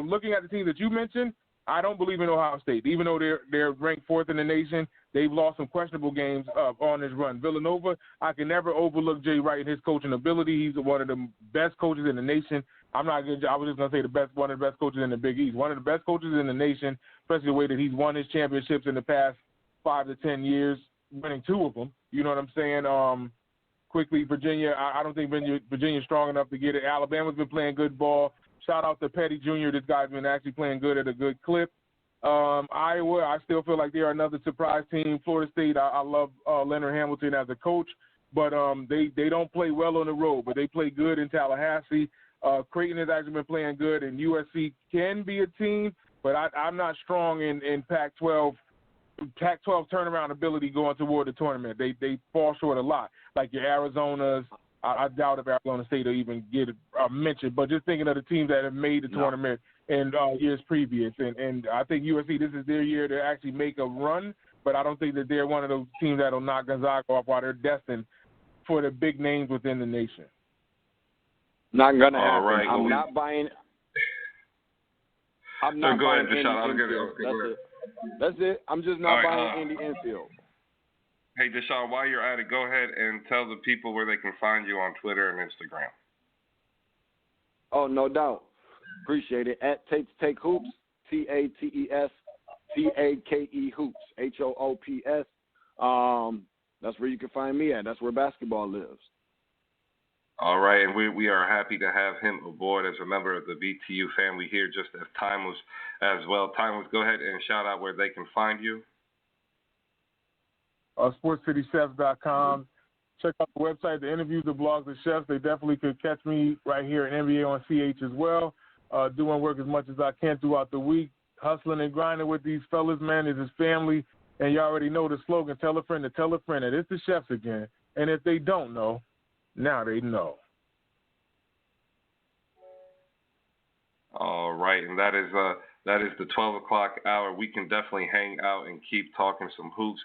looking at the team that you mentioned, I don't believe in Ohio State. Even though they're ranked 4th in the nation, they've lost some questionable games on this run. Villanova, I can never overlook Jay Wright and his coaching ability. He's one of the best coaches in the nation. I was just going to say one of the best coaches in the Big East. One of the best coaches in the nation, especially the way that he's won his championships in the past 5 to 10 years, winning 2 of them. You know what I'm saying? Quickly, Virginia, I don't think Virginia's strong enough to get it. Alabama's been playing good ball. Shout out to Petty Jr. This guy's been actually playing good at a good clip. Iowa, I still feel like they're another surprise team. Florida State, I love Leonard Hamilton as a coach, but they don't play well on the road, but they play good in Tallahassee. Creighton has actually been playing good, and USC can be a team, but I'm not strong in Pac-12 turnaround ability going toward the tournament. They fall short a lot, like your Arizonas. I doubt if Arizona State will even get a mention, but just thinking of the teams that have made the tournament in years previous. And I think USC, this is their year to actually make a run, but I don't think that they're one of those teams that will knock Gonzaga off while they're destined for the big names within the nation. Not going to happen. Right. I'm not buying go ahead, Indy DeShaun. That's it. I'm just not buying Indy infield. Hey, DeShaun, while you're at it, go ahead and tell the people where they can find you on Twitter and Instagram. Oh, no doubt. Appreciate it. At Tate's Take Hoops, TATES TAKE Hoops, HOOPS. That's where you can find me at. That's where basketball lives. All right, and we are happy to have him aboard as a member of the BTU family here, just as Tymeless as well. Tymeless, go ahead and shout out where they can find you. SportsCityChefs.com. Check out the website, the interviews, the blogs, the chefs. They definitely could catch me right here at NBA on CH as well, doing work as much as I can throughout the week, hustling and grinding with these fellas, man. It's his family, and you already know the slogan, tell a friend to tell a friend that it's the chefs again. And if they don't know, now they know. All right, and that is the 12 o'clock hour. We can definitely hang out and keep talking some hoops.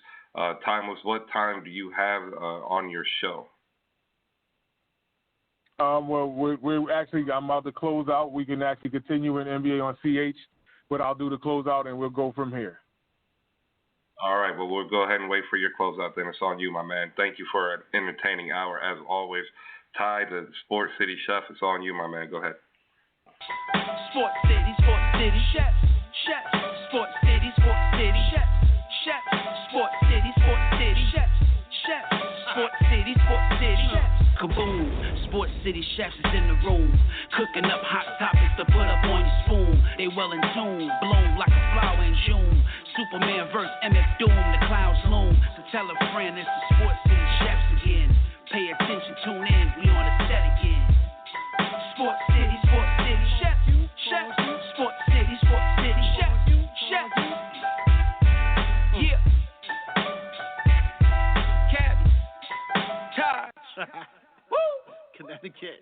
Timeless, what time do you have on your show? Well, we're actually, I'm about to close out. We can actually continue in NBA on CH, but I'll do the closeout and we'll go from here. All right, well, we'll go ahead and wait for your closeout then. It's on you, my man. Thank you for an entertaining hour, as always. Ty, the Sports City Chef, it's on you, my man. Go ahead. Sports City, chef, Sports City, chef, Sports City, chef, Sports City, chef. Kaboom, Sports City chefs is in the room, cooking up hot topics to put up on your spoon. They well in tune, bloom like a flower in June. Superman versus MF Doom, the clouds loom. So tell a friend it's the Sports City chefs again. Pay attention, tune in, we on the set again. Sports City, chef, Sports City, chef. Yeah. Cabby, Taj. Connecticut.